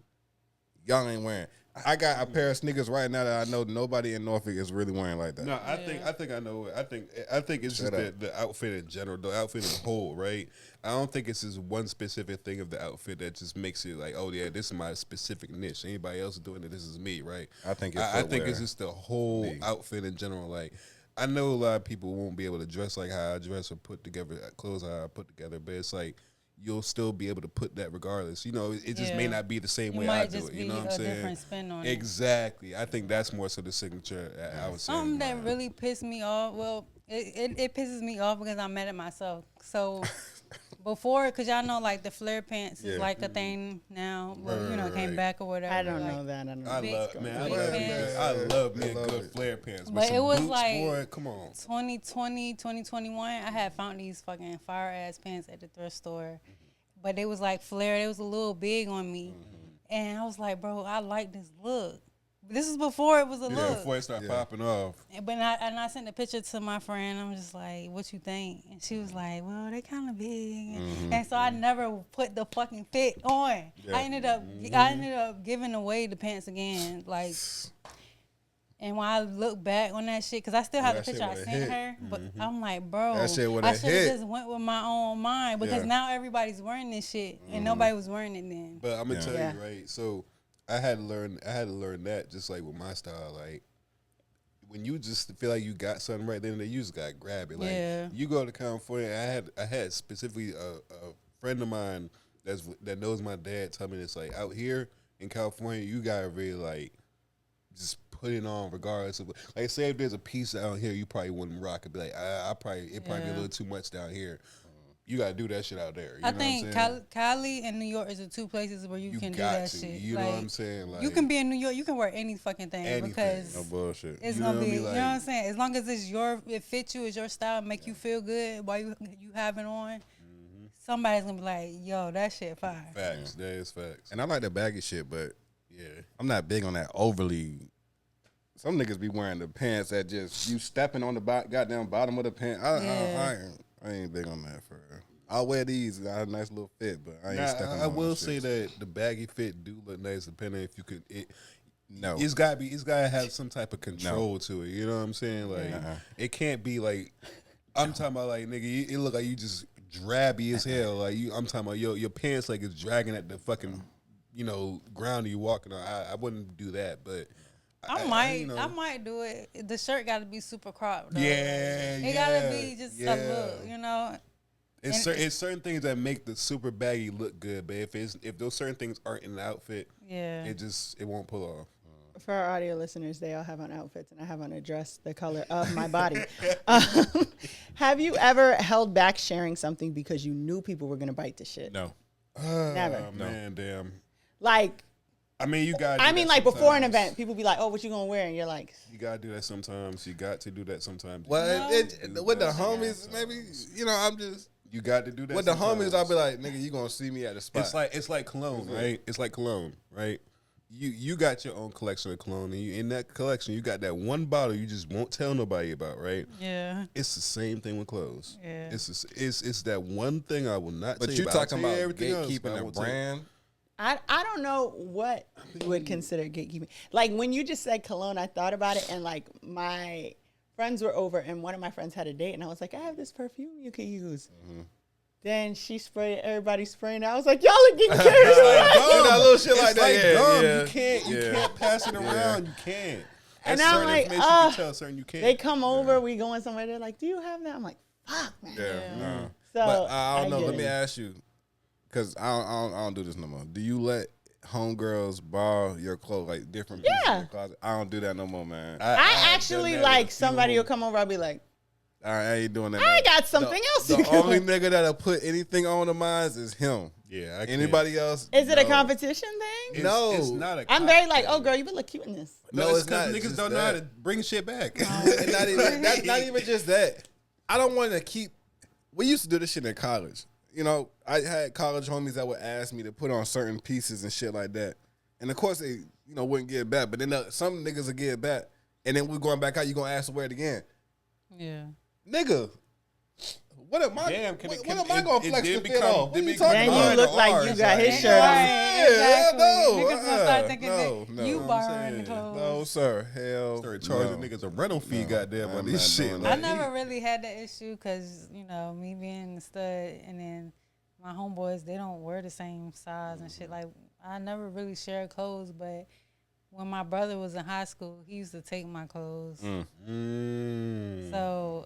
y'all ain't wearing. I got a pair of sneakers right now that I know nobody in Norfolk is really wearing like that. No, I think I know. I think it's just the outfit in general, the outfit as a whole, right? I don't think it's just one specific thing of the outfit that just makes it like, oh yeah, this is my specific niche. Anybody else doing it, this is me, right? I think it's just the whole outfit in general. Like I know a lot of people won't be able to dress like how I dress or put together clothes how I put together, but it's like you'll still be able to put that regardless. You know, it just may not be the same way I do it. You know what I'm saying? Different spin on exactly. I think that's more so the signature. I would say. Something that really pissed me off. Well, it pisses me off because I'm mad at myself. So before, because y'all know, like the flare pants is like a thing now. Well, you know, came back or whatever. I don't know that. I love me a good flare pants. But it was boots, like boy, come on. 2020, 2021. I had found these fucking fire ass pants at the thrift store, but they was like flare. It was a little big on me, and I was like, bro, I like this look. This is before it was a look. Before it started popping off. But I sent a picture to my friend. I'm just like, what you think? And she was like, well, they kind of big. And so I never put the fucking fit on. Yeah. I ended up giving away the pants again. Like, and when I look back on that shit, because I still have the picture I sent her, but I'm like, bro, I should have just went with my own mind because now everybody's wearing this shit and nobody was wearing it then. But I'm gonna tell you, right? So I had to learn that just like with my style, like when you just feel like you got something right then, you just gotta grab it. Like you go to California, I had specifically a friend of mine that knows my dad tell me this, like out here in California, you gotta really like just put it on regardless of like say if there's a piece out here you probably wouldn't rock it, be like it'd probably be a little too much down here. You gotta do that shit out there. I think Cali and New York is the two places where you can do that shit. You know what I'm saying? Like, you can be in New York, you can wear any fucking thing because no bullshit. It's gonna be, you know what I'm saying? As long as it fits you, it's your style, make you feel good while you have it on. Somebody's gonna be like, yo, that shit fire. Facts, that is facts. And I like the baggy shit, but I'm not big on that overly. Some niggas be wearing the pants that just you stepping on the goddamn bottom of the pants. I ain't big on that for real. I'll wear these. I have a nice little fit, but I ain't stepping on I will say that the baggy fit do look nice depending if you could. No. It's gotta have some type of control to it. You know what I'm saying? Like it can't be like I'm talking about like nigga, it look like you just drabby as hell. Like I'm talking about your pants like it's dragging at the fucking ground you walking on. I wouldn't do that, but I might do it. The shirt got to be super cropped. Though. Yeah, it gotta be just a look, It's certain things that make the super baggy look good, but if those certain things aren't in the outfit, it won't pull off. For our audio listeners, they all have on outfits, and I have on a dress the color of my body. Have you ever held back sharing something because you knew people were going to bite the shit? No. Never. Man, damn. Like, I mean, you got. like before an event, people be like, "Oh, what you gonna wear?" And you're like, "You gotta do that sometimes. You got to do that sometimes." Well, with the homies, maybe I'm just. You got to do that. With the homies, I'll be like, "Nigga, you gonna see me at the spot." It's like cologne, right? It's like cologne, right? You got your own collection of cologne, and in that collection, you got that one bottle you just won't tell nobody about, right? Yeah. It's the same thing with clothes. Yeah. It's that one thing I will not. But tell you about. talking about gatekeeping the brand? I don't know what you would consider gatekeeping. Like when you just said cologne, I thought about it, and like my friends were over, and one of my friends had a date, and I was like, I have this perfume you can use. Mm-hmm. Then she sprayed, everybody spraying. I was like, y'all are getting carried away. Little shit like that. You can't pass it around. You can't. And I'm like, you can tell certain you can't. They come over, we going somewhere. They're like, do you have that? I'm like, fuck, man. Yeah. So but I don't know. Let me ask you, because I don't do this no more. Do you let homegirls borrow your clothes, like different pieces in your closet? I don't do that no more, man. I actually like somebody will come over. I'll be like, all right, I ain't doing that. I got something else. The only nigga that'll put anything on the minds is him. Yeah, anybody else? Is it a competition thing? No, it's not a. I'm very like, oh girl, you look cute in this. No, it's not. Niggas don't know how to bring shit back. And that's not even just that. I don't want to keep. We used to do this shit in college. I had college homies that would ask me to put on certain pieces and shit like that. And of course they, wouldn't get it back. But then some niggas would get it back. And then we're going back out, you going to ask to wear it again. Yeah. Nigga. What am I? What am I going to flex the fit off? What are you talking then about? you look like you got his shirt on. Exactly. No. Niggas gonna start thinking no, you borrowing the clothes. No, sir. Hell. Start charging niggas a rental fee, goddamn, on this shit. I never really had that issue because, me being the stud and then my homeboys, they don't wear the same size and shit. Like, I never really shared clothes, but when my brother was in high school, he used to take my clothes. So,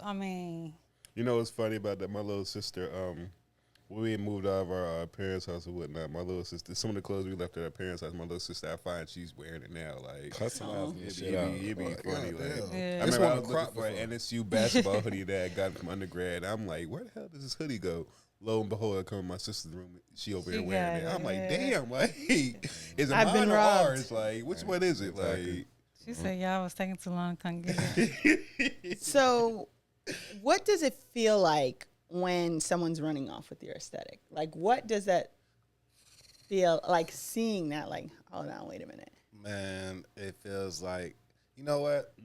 I mean. You know what's funny about that? My little sister, when we had moved out of our parents' house and whatnot, my little sister, some of the clothes we left at our parents' house, my little sister, I find she's wearing it now. Like, it'd be funny. Like, I remember I was looking for an NSU basketball hoodie that I got from undergrad. I'm like, where the hell does this hoodie go? Lo and behold, I come in my sister's room. She over here wearing it. I'm like, damn, like, is it mine or ours? Like, which one is it? Like, she said, y'all was taking too long to come get it. So, what does it feel like when someone's running off with your aesthetic? Like, what does that feel like seeing that? Like, hold on, wait a minute. Man, it feels like, you know what?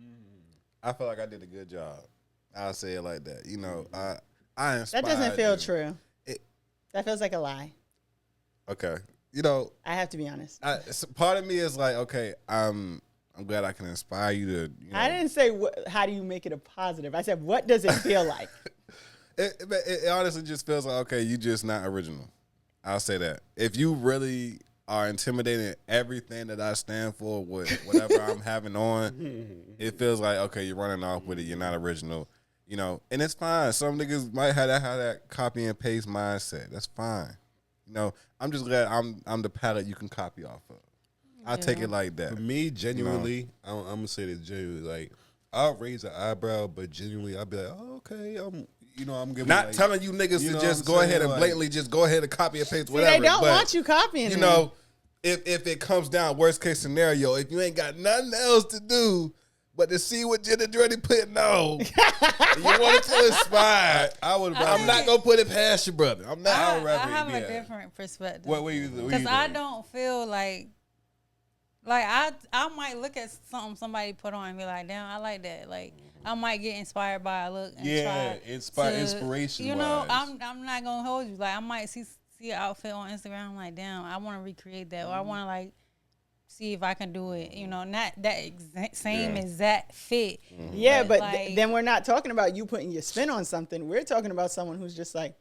I feel like I did a good job. I'll say it like that. I inspired that doesn't feel you. True. That feels like a lie. Okay. I have to be honest. Part of me is like, okay, I'm glad I can inspire you to. I didn't say how do you make it a positive. I said, what does it feel like? It honestly just feels like, okay, you just not original. I'll say that. If you really are intimidating everything that I stand for with whatever I'm having on, it feels like, okay, you're running off with it. You're not original. And it's fine. Some niggas might have that copy and paste mindset. That's fine. I'm just glad I'm the palette you can copy off of. I take it like that. For me, genuinely, I'm gonna say this genuinely. Like, I'll raise an eyebrow, but genuinely, I'll be like, oh, okay, I'm giving. Not telling you niggas to just go ahead and blatantly just go ahead and copy and paste whatever. They don't want you copying. If it comes down worst case scenario, if you ain't got nothing else to do but to see what Jin Andretti putting on, you want to feel inspired. I'm not gonna put it past you, brother. I'm not. I have a different perspective. What you because I don't feel like I might look at something somebody put on and be like, damn, I like that. Like, I might get inspired by a look and try inspiration. I'm not gonna hold you. Like, I might see an outfit on Instagram. I'm like, damn, I want to recreate that, or I want to like see if I can do it. You know, not that same exact fit. Yeah, but then we're not talking about you putting your spin on something. We're talking about someone who's just like,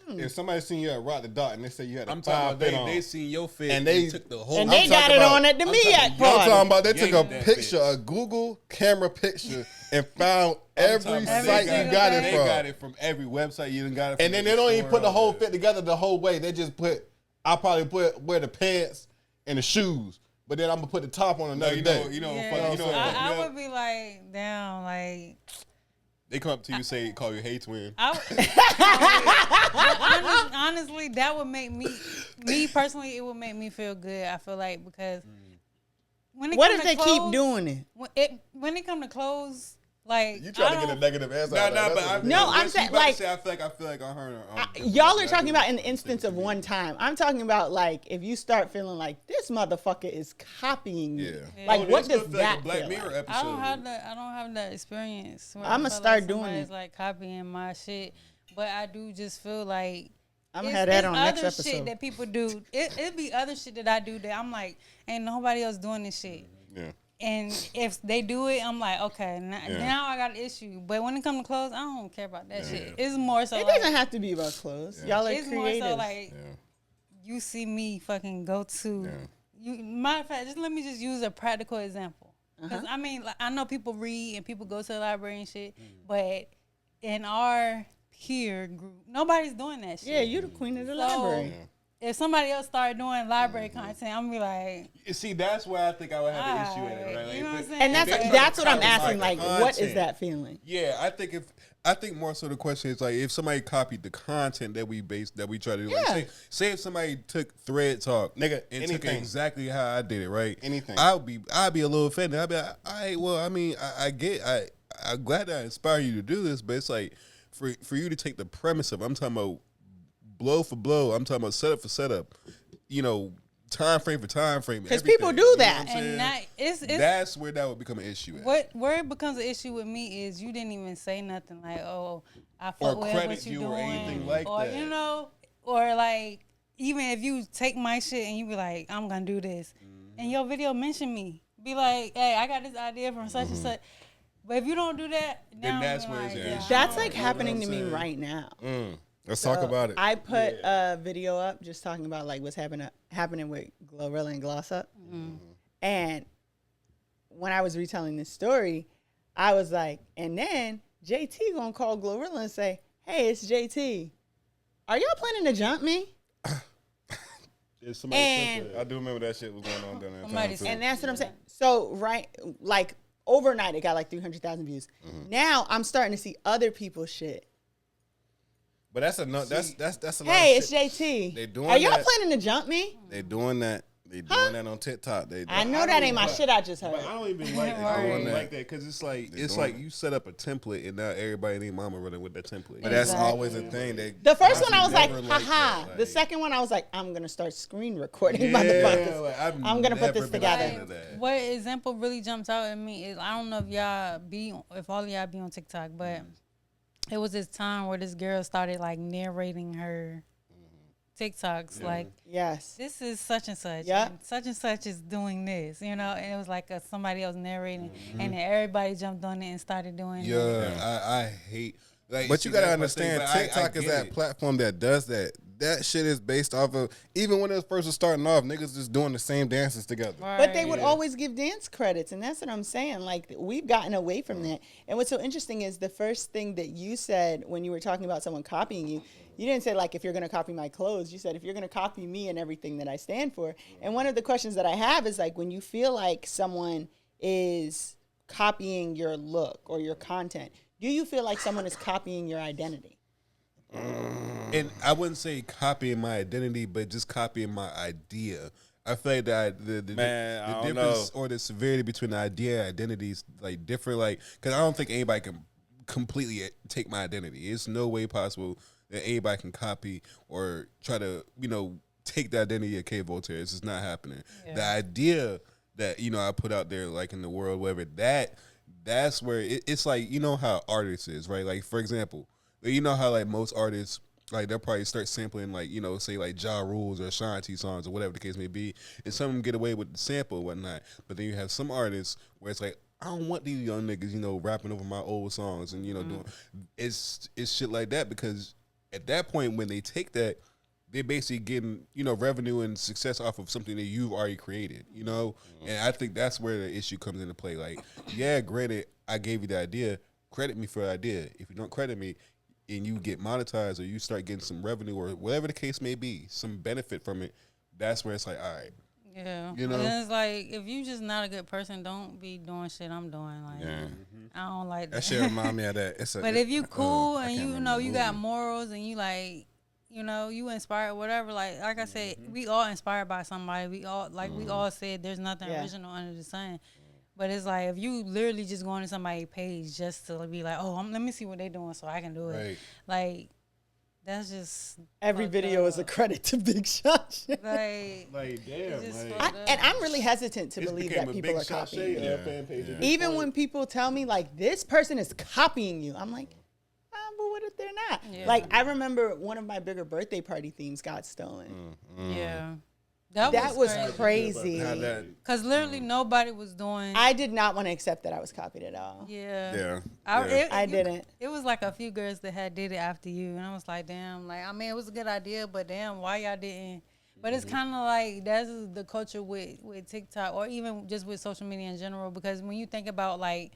if somebody seen you at Rock the Dot and they say you had a I'm talking about fit on, they seen your fit and they took the whole. and they got it on at the MEAC I'm party. talking about they took a That picture, bitch. a Google camera picture, and found every site you got it They from. got it from every website you done got it from. And then they don't even put the whole fit together the whole way. They just I probably wear the pants and the shoes, but then I'm gonna put the top on another day. I would be like, damn, like. They come up to you say, call you hey twin. Honestly, that would make me personally, it would make me feel good. I feel like because when what if they keep doing it? When it come to clothes, like You try to get a negative answer. I'm saying like I feel like on her. y'all are talking about in the instance of one time. I'm talking about like if you start feeling like this motherfucker is copying me. Yeah. Like what does like that a Black feel Mirror like? episode. I don't have that experience. I'ma start doing it. Like copying my shit, but I do just feel like I'm gonna have that on next other episode. shit that people do. It be other shit that I do that I'm like, ain't nobody else doing this shit. Yeah. And if they do it, I'm like, okay, now I got an issue. But when it comes to clothes, I don't care about that shit. It's more so It like, doesn't have to be about clothes. Y'all are it's creative. more so like you see me fucking go to. Matter of fact, let me just use a practical example. Because I mean, like, I know people read and people go to the library and shit, but in our peer group, nobody's doing that shit. Yeah, you the queen of the library. If somebody else started doing library content, I'm gonna be like, You see, that's where I think I would have an issue at it, right? Like, you know what I'm saying? And that's what I'm copy asking. my Like, what is content. that feeling? Yeah, I think more so the question is like if somebody copied the content that we try to do. Yeah. Like say if somebody took Thread Talk, Nigga, and took it anything. exactly how I did it, right? Anything. I'd be a little offended. I'd be like, all right, well, I mean, I'm glad that I inspire you to do this, but it's like for you to take the premise of I'm talking about blow for blow, I'm talking about setup for setup, you know, time frame for time frame. Because people do that. and it's that's where that would become an issue. where it becomes an issue with me is you didn't even say nothing like, oh, I Or fuck with credit what you you doing, or anything like or that. you know, or like even if you take my shit and you be like, I'm gonna do this, and your video mention me, be like, hey, I got this idea from such and such. But if you don't do that, Then now that's I'm where it's like, an issue. That's I like don't happening to me right now. Let's talk about it. I put a video up just talking about like what's happening with Glorilla and Gloss Up. And when I was retelling this story, I was like, and then JT gonna call Glorilla and say, hey, it's JT. Are y'all planning to jump me? And I do remember that shit was going on during that Somebody time too. And that's what I'm saying. So, right, like overnight, it got like 300,000 views. Now I'm starting to see other people's shit. But that's a lot. Hey, of it's shit. JT. They doing Are y'all that. planning to jump me? They doing that. They doing that on TikTok. I know that ain't my shit I just heard. But I don't even like that. I don't like that because it's like you set up a template and now everybody and their mama running with that template. But that's always a thing. The first one I was like, never haha. that. The second one I was like, I'm going to start screen recording motherfuckers. like, I've I'm going to put never this been a fan together. of that. What example really jumps out at me is I don't know if all of y'all be on TikTok, but it was this time where this girl started like narrating her TikToks, like Yes. this is such and such, Yep. and such is doing this, you know, and it was like somebody else narrating, and then everybody jumped on it and started doing it. Yeah, I hate. Like, But see, you gotta that's my thing, understand, but I TikTok is get that it. platform that does that. That shit is based off of, even when it was first starting off, niggas just doing the same dances together. But they would always give dance credits, and that's what I'm saying. Like, we've gotten away from that. And what's so interesting is the first thing that you said when you were talking about someone copying you, you didn't say, like, if you're going to copy my clothes. You said, if you're going to copy me and everything that I stand for. And one of the questions that I have is, like, when you feel like someone is copying your look or your content, do you feel like someone is copying your identity? And I wouldn't say copying my identity, but just copying my idea. I feel like that the I don't difference or the severity between the idea and identity is like different. Like, because I don't think anybody can completely take my identity. It's no way possible that anybody can copy or try to, take the identity of K Voltaire. It's just not happening. Yeah. The idea that I put out there, like in the world, whatever, that's where it's like, how artists is, right? Like, for example, you know how like most artists Like they'll probably start sampling like, you know, say like Ja Rules or Shanti songs or whatever the case may be. And some of them get away with the sample and whatnot. But then you have some artists where it's like, I don't want these young niggas, you know, rapping over my old songs and, you know, doing it's shit like that, because at that point when they take that, they're basically getting, you know, revenue and success off of something that you've already created, you know? And I think that's where the issue comes into play. Like, yeah, granted, I gave you the idea, credit me for the idea. If you don't credit me, and you get monetized or you start getting some revenue or whatever the case may be, some benefit from it, that's where it's like, all right. Yeah. You know? And it's like, if you just not a good person, don't be doing shit I'm doing. Like, I don't like that. That shit remind me of that. But if you cool and you know you got morals and you like, you know, you inspired, whatever. Like I said, we all inspired by somebody. We all we all said there's nothing original under the sun. But it's like if you literally just go into somebody's page just to be like, oh, let me see what they're doing so I can do it. Right. Like that's just every video is a credit to Big Shot. Like damn. And I'm really hesitant to believe that people are copying. Even when people tell me like this person is copying you, I'm like, but what if they're not? Yeah. Like I remember one of my bigger birthday party themes got stolen. Yeah. That was crazy. Because literally nobody was doing. I did not want to accept that I was copied at all. Yeah. Yeah. I didn't. It was like a few girls that had did it after you, and I was like, damn. Like, I mean, it was a good idea, but damn, why y'all didn't? But it's kind of like that's the culture with TikTok or even just with social media in general. Because when you think about like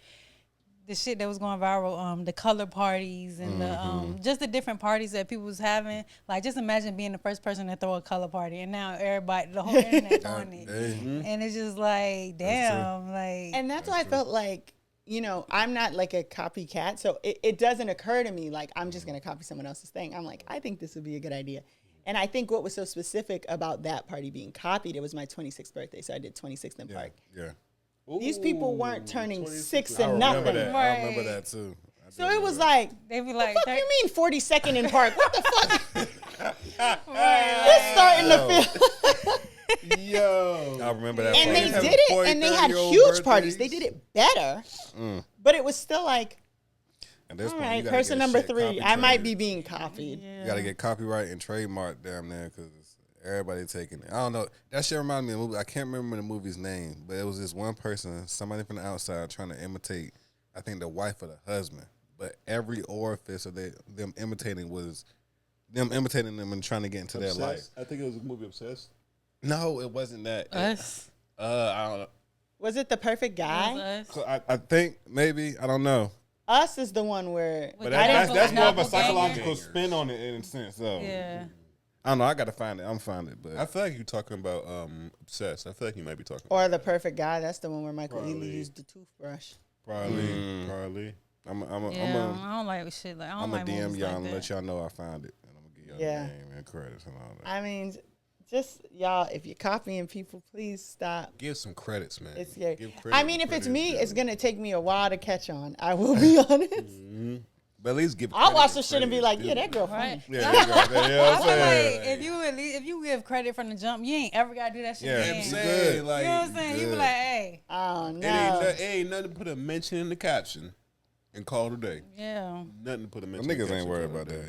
the shit that was going viral, the color parties and the just the different parties that people was having. Like, just imagine being the first person to throw a color party, and now everybody, the whole internet doing it, and it's just like, damn, like. And that's why I felt like, you know, I'm not like a copycat, so it doesn't occur to me like I'm just gonna copy someone else's thing. I'm like, I think this would be a good idea. And I think what was so specific about that party being copied, it was my 26th birthday, so I did 26th in Park. Yeah. These people weren't turning 6 and nothing. I remember that too. So it was like, they be like, what the fuck you mean 42nd in Park? What the fuck? It's starting to feel. Yo. I remember that. And they did it, and they had huge parties. They did it better, but it was still like, all right, person number 3, I might be being copied. You got to get copyright and trademark down there because everybody taking it. I don't know. That shit reminded me of a movie. I can't remember the movie's name, but it was this one person, somebody from the outside, trying to imitate, I think, the wife of the husband. But every orifice of them imitating was them imitating them and trying to get into their life. I think it was a movie Obsessed. No, it wasn't that. Us. I don't know. Was it The Perfect Guy? I think maybe. I don't know. Us is the one where. But that's more of a psychological spin on it in a sense. So. Yeah. I don't know. I got to find it. I'm finding it. But I feel like you're talking about Obsessed. I feel like you might be talking Or The Perfect Guy. That's the one where Michael Ealy used the toothbrush. Probably. I don't like shit like. I'm gonna DM y'all and let y'all know I found it, and I'm gonna give y'all the name and credits and all that. I mean, just y'all, if you're copying people, please stop. Give some credits, man. It's scary. Give credit I mean, if it's me, it's gonna take me a while to catch on. I will be honest. But at least give. I'll watch the shit and be like, yeah, that girl funny. Yeah, I feel like if you give credit from the jump, you ain't ever gotta do that shit again. I'm saying, you know what I'm saying? You be like, hey. Oh no. It ain't nothing to put a mention in the caption and call it a day. Yeah. Nothing to put a mention. Niggas ain't worried about that.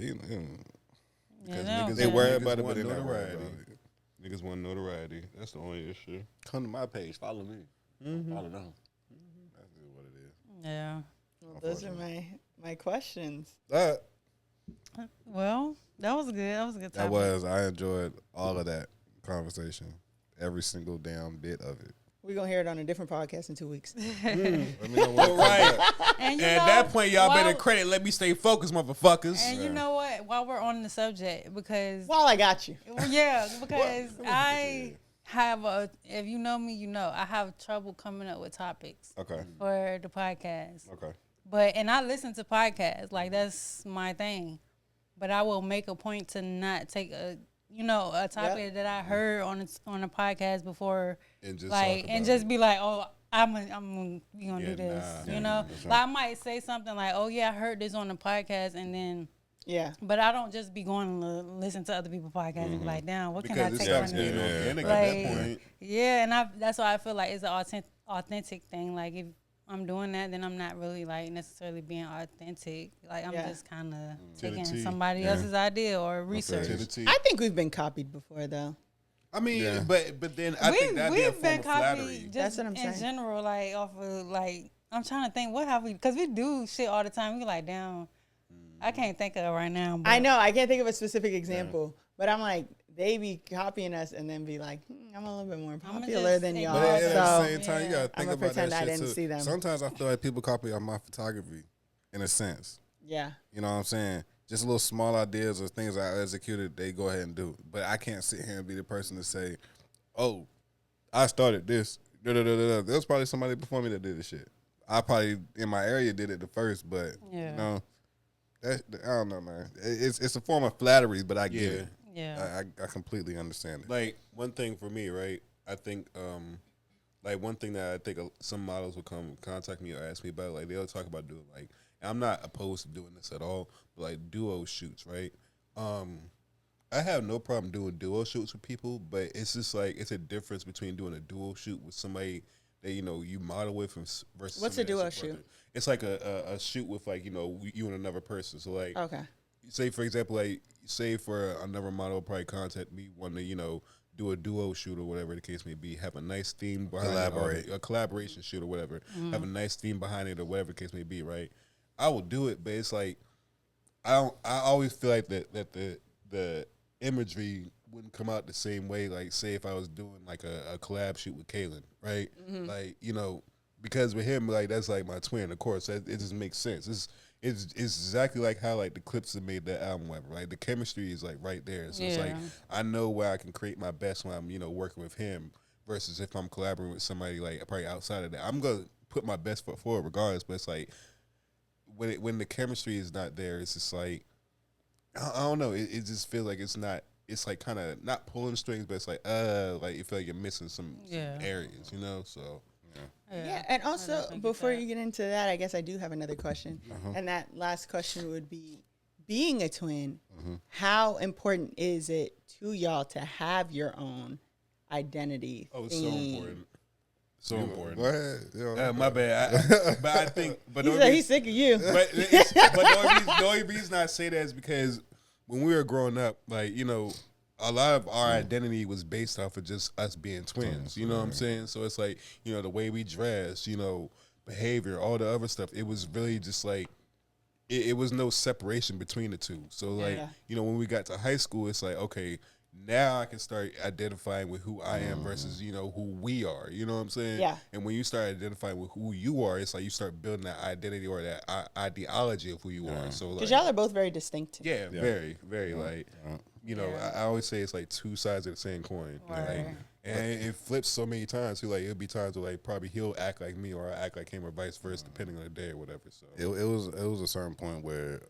Because niggas they worry about it, but they not worried about it. Niggas want notoriety. That's the only issue. Come to my page. Follow me. Follow them. That's what it is. Yeah. Well, those are my questions. Well, that was good. That was a good topic. That was. I enjoyed all of that conversation. Every single damn bit of it. We're going to hear it on a different podcast in 2 weeks. Let me know what right. And at that point, y'all better credit. Let me stay focused, motherfuckers. And you know what? While we're on the subject, because... While I got you. Yeah, because I have if you know me, you know, I have trouble coming up with topics for the podcast. Okay. And I listen to podcasts. Like, that's my thing. But I will make a point to not take a topic that I heard on a podcast before, and just be like, oh, we gonna do this, Like, I might say something like, oh yeah, I heard this on the podcast, and then but I don't just be going to listen to other people's podcasts and be like, damn, what can I take from this? At that point. Yeah, and that's why I feel like it's an authentic thing. Like, if I'm doing that, then I'm not really like necessarily being authentic. Like I'm just kind of taking somebody else's idea or research. I think we've been copied before, though. I mean, but then I think that'd be a form of flattery. Just that's what I'm saying. In general, like off of like I'm trying to think what have we, because we do shit all the time. We like, damn, I can't think of it right now. But. I know I can't think of a specific example, but I'm like. They be copying us and then be like, I'm a little bit more popular than y'all. But at the same time, you gotta think about that shit too. See them. Sometimes I feel like people copy on my photography, in a sense. Yeah. You know what I'm saying? Just little small ideas or things I executed, they go ahead and do. But I can't sit here and be the person to say, oh, I started this. There was probably somebody before me that did this shit. I probably, in my area, did it the first, but, you know, I don't know, man. It's a form of flattery, but I get it. Yeah, I completely understand it. Like one thing for me, right? I think, like one thing that I think some models will come contact me or ask me about, like they'll talk about doing like, and I'm not opposed to doing this at all, but like duo shoots, right? I have no problem doing duo shoots with people, but it's just like it's a difference between doing a duo shoot with somebody that you model with versus. What's a duo shoot? It's like a shoot with like you and another person. So like, okay, say for example, like. Say for another model probably contact me, want to do a duo shoot or whatever the case may be, have a nice theme behind it, a collaboration shoot or whatever, have a nice theme behind it or whatever the case may be, right? I will do it, but it's like I always feel like that the imagery wouldn't come out the same way. Like say if I was doing like a collab shoot with Kaylin, right? Like because with him, like that's like my twin, of course, it just makes sense. It's exactly like how like the Clips have made that album, whatever. Like the chemistry is like right there. So it's like I know where I can create my best when I'm working with him versus if I'm collaborating with somebody like probably outside of that. I'm gonna put my best foot forward regardless. But it's like when the chemistry is not there, it's just like I don't know. It just feels like it's not. It's like kind of not pulling strings, but it's like you feel like you're missing some areas, So. Yeah, and also before you get into that, I guess I do have another question, and that last question would be: being a twin, how important is it to y'all to have your own identity? Oh, it's so important. So important. Go ahead. My bad. But I think, he's sick of you. But the only reason I say that is because when we were growing up, like a lot of our identity was based off of just us being twins. You know what I'm saying? So it's like, the way we dress, behavior, all the other stuff. It was really just like, it was no separation between the two. So like, when we got to high school, it's like, okay, now I can start identifying with who I am versus, who we are. You know what I'm saying? Yeah. And when you start identifying with who you are, it's like you start building that identity or that ideology of who you are. So because like, y'all are both very distinct. Yeah, very, very like... I always say it's like two sides of the same coin. Like, and it flips so many times too. Like it'll be times where like probably he'll act like me or I act like him or vice versa, depending on the day or whatever. So it was a certain point where,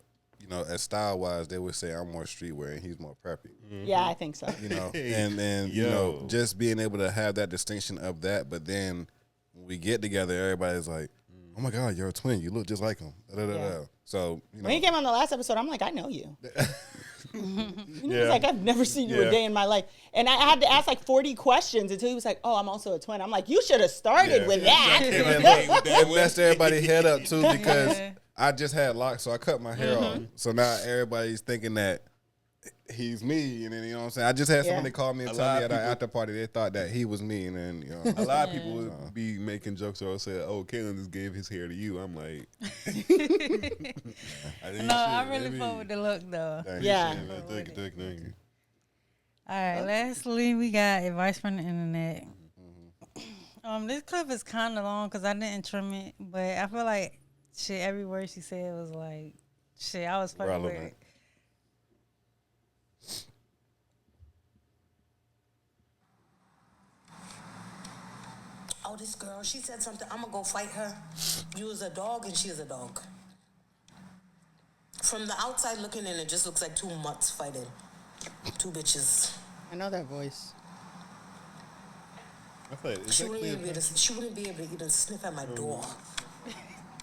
as style wise, they would say I'm more streetwear and he's more preppy. Yeah, I think so. And just being able to have that distinction of that, but then when we get together, everybody's like, oh my God, you're a twin. You look just like him. So when he came on the last episode, I'm like, I know you. He was like, I've never seen you a day in my life. And I had to ask like 40 questions until he was like, oh, I'm also a twin. I'm like, you should have started with that. It messed everybody's head up too because I just had locks, so I cut my hair off. So now everybody's thinking that he's me, and then you know what I'm saying. I just had somebody call me and tell me at our after party they thought that he was me, and then a lot of people would be making jokes or say, "Oh, Kaylin just gave his hair to you." I'm like, I really fuck with the look though. Thank you. All right, lastly, we got advice from the internet. This clip is kind of long because I didn't trim it, but I feel like every word she said was like I was fucking with it. Oh, this girl, she said something. I'm going to go fight her. You was a dog and she is a dog. From the outside looking in, it just looks like two mutts fighting. Two bitches. I know that voice. She wouldn't be able to even sniff at my door,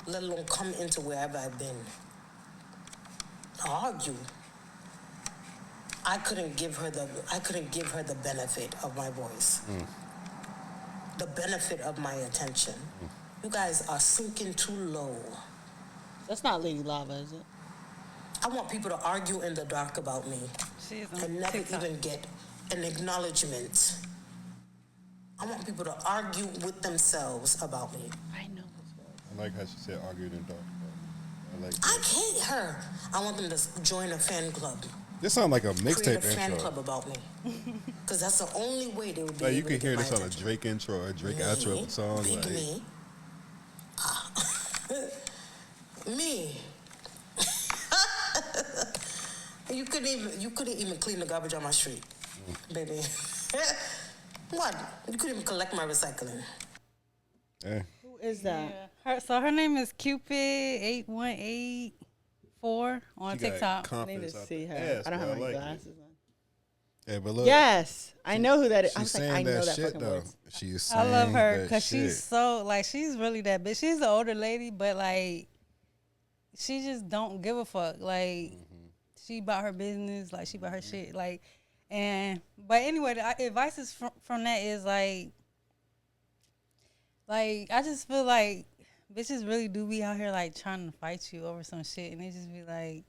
let alone come into wherever I've been. Argue. I couldn't give her the benefit of my voice. The benefit of my attention. You guys are sinking too low. That's not Lady Lava, is it? I want people to argue in the dark about me and never even get an acknowledgement. I want people to argue with themselves about me. I know this voice. I like how she said argue in the dark. I hate her. I want them to join a fan club. This sounds like a Create mixtape a fan intro. club about me. Because that's the only way they would be Like you able can to hear get this my on a attention. Drake intro or a Drake outro of a song. Big Like, me. Me. You couldn't even clean the garbage on my street, baby. What? You couldn't even collect my recycling. Hey. Who is that? Yeah. Her name is Cupid8184 on she got TikTok. I need to confidence out see the her. ass, I don't bro. have my like glasses on. Hey, but look. Yes, I know who that is. I She's was like, saying I know that shit fucking though. voice. She's saying I love her that because shit. she's so like she's really that bitch. She's an older lady, but like she just don't give a fuck. Like she about her business, like she about her shit. Like but anyway, the advice is from that is like I just feel like bitches really do be out here like trying to fight you over some shit, and they just be like,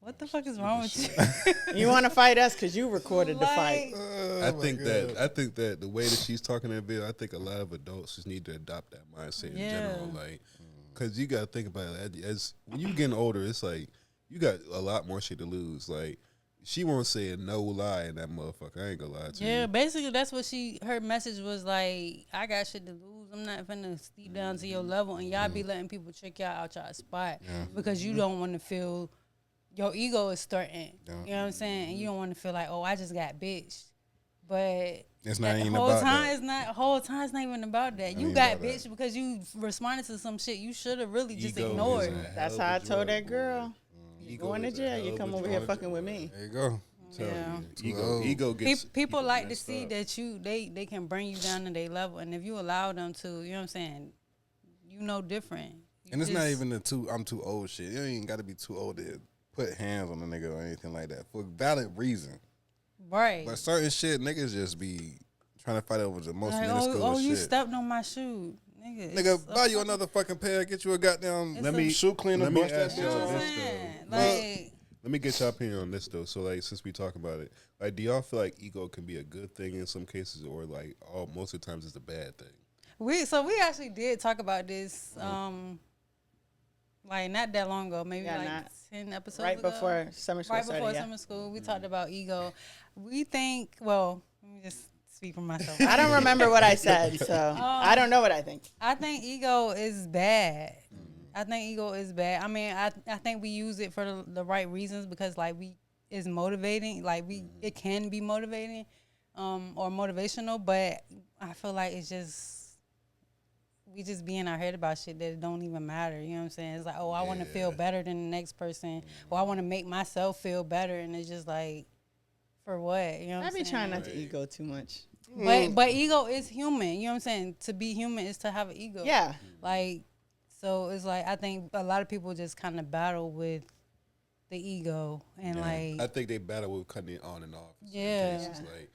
what the fuck is wrong with you? You want to fight us because you recorded the fight. I think that the way that she's talking in the video, I think a lot of adults just need to adopt that mindset in general. Like, because you got to think about it. As when you getting older, it's like you got a lot more shit to lose. Like, she won't say a no lie in that motherfucker. I ain't gonna lie to you. Yeah, basically that's what her message was like. I got shit to lose. I'm not finna steep down to your level, and y'all be letting people check y'all out y'all spot because you don't want to feel your ego is starting. You know what I'm saying? And you don't want to feel like, oh, I just got bitched. But It's not even whole about time that. it's not whole time it's not even about that. You got bitched because you responded to some shit you should have really just Ego ignored. is That's how I told that girl. You Ego going to is a jail, hell you of come a over here drug, fucking with boy. me. There you go. Yeah. Ego gets People like to messed see up. that they can bring you down to their level, and if you allow them to, you know what I'm saying, you know different. And it's not even I'm too old shit. You ain't even got to be too old to put hands on a nigga or anything like that for valid reason. right. But certain shit, niggas just be trying to fight over the most Like, minuscule oh, shit. you stepped on my shoe, nigga. Nigga, buy you another fucking pair. Get you a goddamn shoe cleaner. let me Brush that ask shit y'all off. this, Like, Let me get your opinion on this though. So like, since we talk about it, like, do y'all feel like ego can be a good thing in some cases, or like most of the times it's a bad thing? we actually did talk about this, like not that long ago, maybe like 10 episodes Right ago. before summer school Right started, before yeah. summer school, we talked about ego. We think, well, let me just speak for myself. I don't remember what I said, so I don't know what I think. I think ego is bad. I think ego is bad. I mean, I think we use it for the right reasons because like it's motivating. Like it can be motivating, or motivational. But I feel like it's just we just be in our head about shit that don't even matter. You know what I'm saying? It's like, oh, I want to feel better than the next person, or I want to make myself feel better, and it's just like, for what? You know what I'm saying? I be trying not to ego too much. But ego is human. You know what I'm saying? To be human is to have an ego. Yeah. Like, so it's like I think a lot of people just kind of battle with the ego and like. I think they battle with cutting it on and off. In some Yeah. cases. Like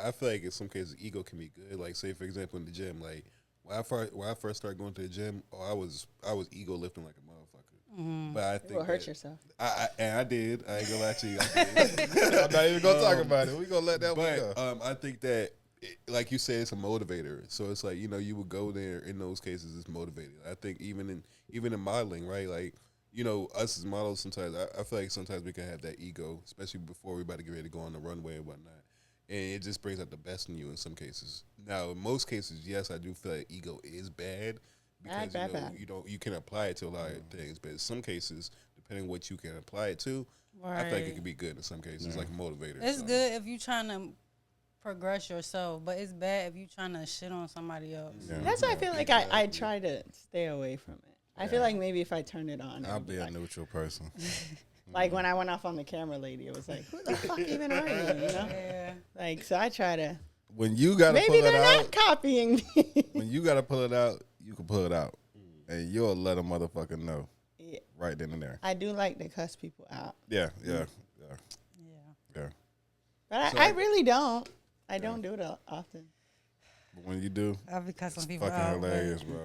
I feel like in some cases ego can be good. Like, say for example in the gym, like when I first started going to the gym, I was ego lifting like a motherfucker. But I think You will hurt yourself. I did. I ain't gonna lie to you. I did. I'm not even gonna talk about it. We gonna let that one go. But I think that, like you said, it's a motivator. So it's like, you would go there in those cases. It's motivated. I think even in modeling, right? Like, us as models, sometimes I feel like sometimes we can have that ego, especially before we're about to get ready to go on the runway and whatnot. And it just brings out the best in you in some cases. Now, in most cases, yes, I do feel like ego is bad because Bad. you can apply it to a lot of things. But in some cases, depending on what you can apply it to, I feel like it can be good in some cases, like a motivator. It's good if you trying to progress yourself, but it's bad if you trying to shit on somebody else. Yeah. That's why I feel like I try to stay away from it. I feel like maybe if I turn it on, I'll it'd be a like, neutral person. like when I went off on the camera lady, it was like, who the fuck even are you? You know? Yeah. Like, so I try to. When you gotta Maybe pull it they're out, not copying me. when you gotta pull it out, you can pull it out, and you'll let a motherfucker know Yeah. right then and there. I do like to cuss people out, Yeah. but I really don't. I don't do it often. But when you do, I'll be cussing it's people fucking out. hilarious, bro.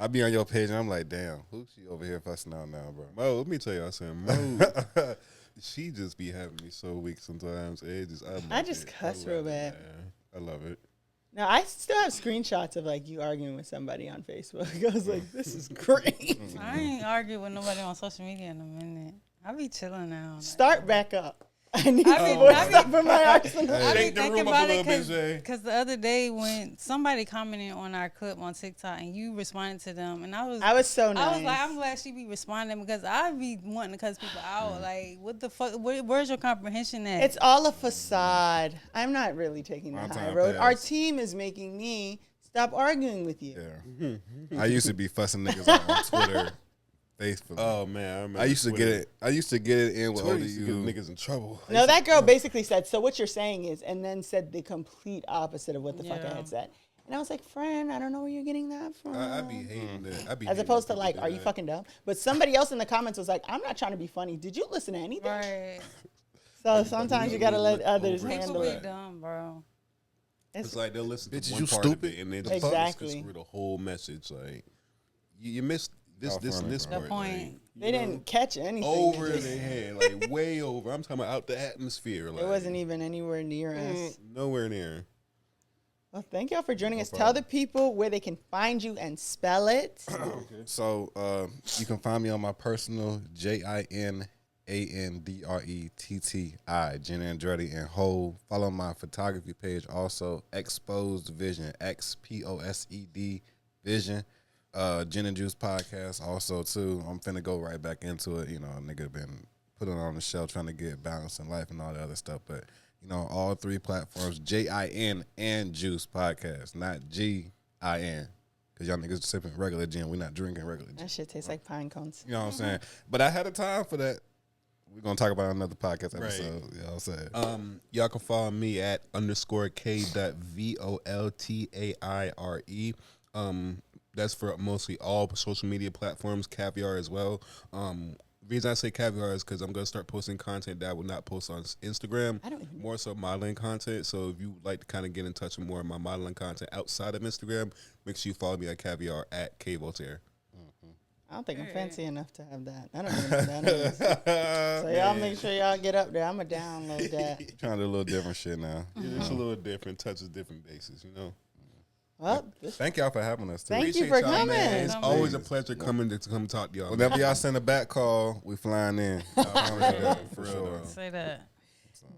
I be on your page and I'm like, damn, who's she over here fussing out now, bro? Mo, let me tell y'all something. Mo, she just be having me so weak sometimes. I just cuss real bad. I love it. Now, I still have screenshots of, like, you arguing with somebody on Facebook. I was like, this is great. I ain't argued with nobody on social media in a minute. I be chilling now. Start back up. I need more stuff for my arsenal. I be thinking about it because the other day when somebody commented on our clip on TikTok and you responded to them, and I was so nice. I was like, I'm glad she be responding because I be wanting to cuss people out. Like, what the fuck? Where's your comprehension at? It's all a facade. I'm not really taking the high road. Our team is making me stop arguing with you. Yeah. I used to be fussing niggas out on Twitter. Faithfully. Oh man, I used to get it. I used to get it in with niggas in trouble. No, that girl basically said, so what you're saying is, and then said the complete opposite of what the fuck I had said. And I was like, friend, I don't know where you're getting that from. I be hating that. As opposed to like, are you fucking dumb? But somebody else in the comments was like, I'm not trying to be funny. Did you listen to anything? Right. So sometimes you gotta let others handle it. Dumb, bro. It's like they'll listen to bitch, one you part stupid? of it and then just screw the whole message. Like you missed this and this part. The point. They didn't catch anything. Over their head, like way over. I'm talking about out the atmosphere. Like, it wasn't even anywhere near us. Nowhere near. Well, thank y'all for joining us. Tell the people where they can find you and spell it. So you can find me on my personal JinAndretti, Jin Andretti and Ho. Follow my photography page also, Exposed Vision, XPOSED Vision. Gin and Juice podcast also too. I'm finna go right back into it. You know, nigga been putting on the shelf trying to get balance in life and all the other stuff. But you know, all three platforms, JIN and Juice podcast, not GIN. Cause y'all niggas sipping regular gin. We're not drinking regular gin. That shit tastes like pine cones. You know what I'm saying? But I had a time for that. We're gonna talk about another podcast episode. Right. You know what I'm saying? Y'all can follow me at _K.VOLTAIRE. That's for mostly all social media platforms, Caviar as well. The reason I say Caviar is because I'm going to start posting content that I would not post on Instagram, more so modeling content. So if you would like to kind of get in touch with more of my modeling content outside of Instagram, make sure you follow me at Caviar at K Voltaire. I don't think I'm fancy enough to have that. I don't even know what that is. So y'all make sure y'all get up there. I'm going to download that. Trying to do a little different shit now. Yeah, it's a little different, touches different bases, you know. Well, thank y'all for having us too. Thank you for coming. Man. It's always a pleasure coming to come talk to y'all. Whenever y'all send a back call, we flying in. For sure. Say that.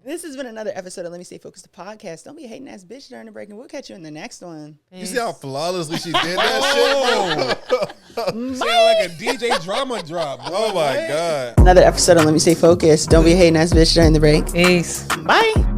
This has been another episode of Let Me Stay Focused, the podcast. Don't be a hating ass bitch during the break, and we'll catch you in the next one. Peace. You see how flawlessly she did that shit? Sound like a DJ drama drop. Oh my God. Another episode of Let Me Stay Focused. Don't be a hating ass bitch during the break. Peace. Bye.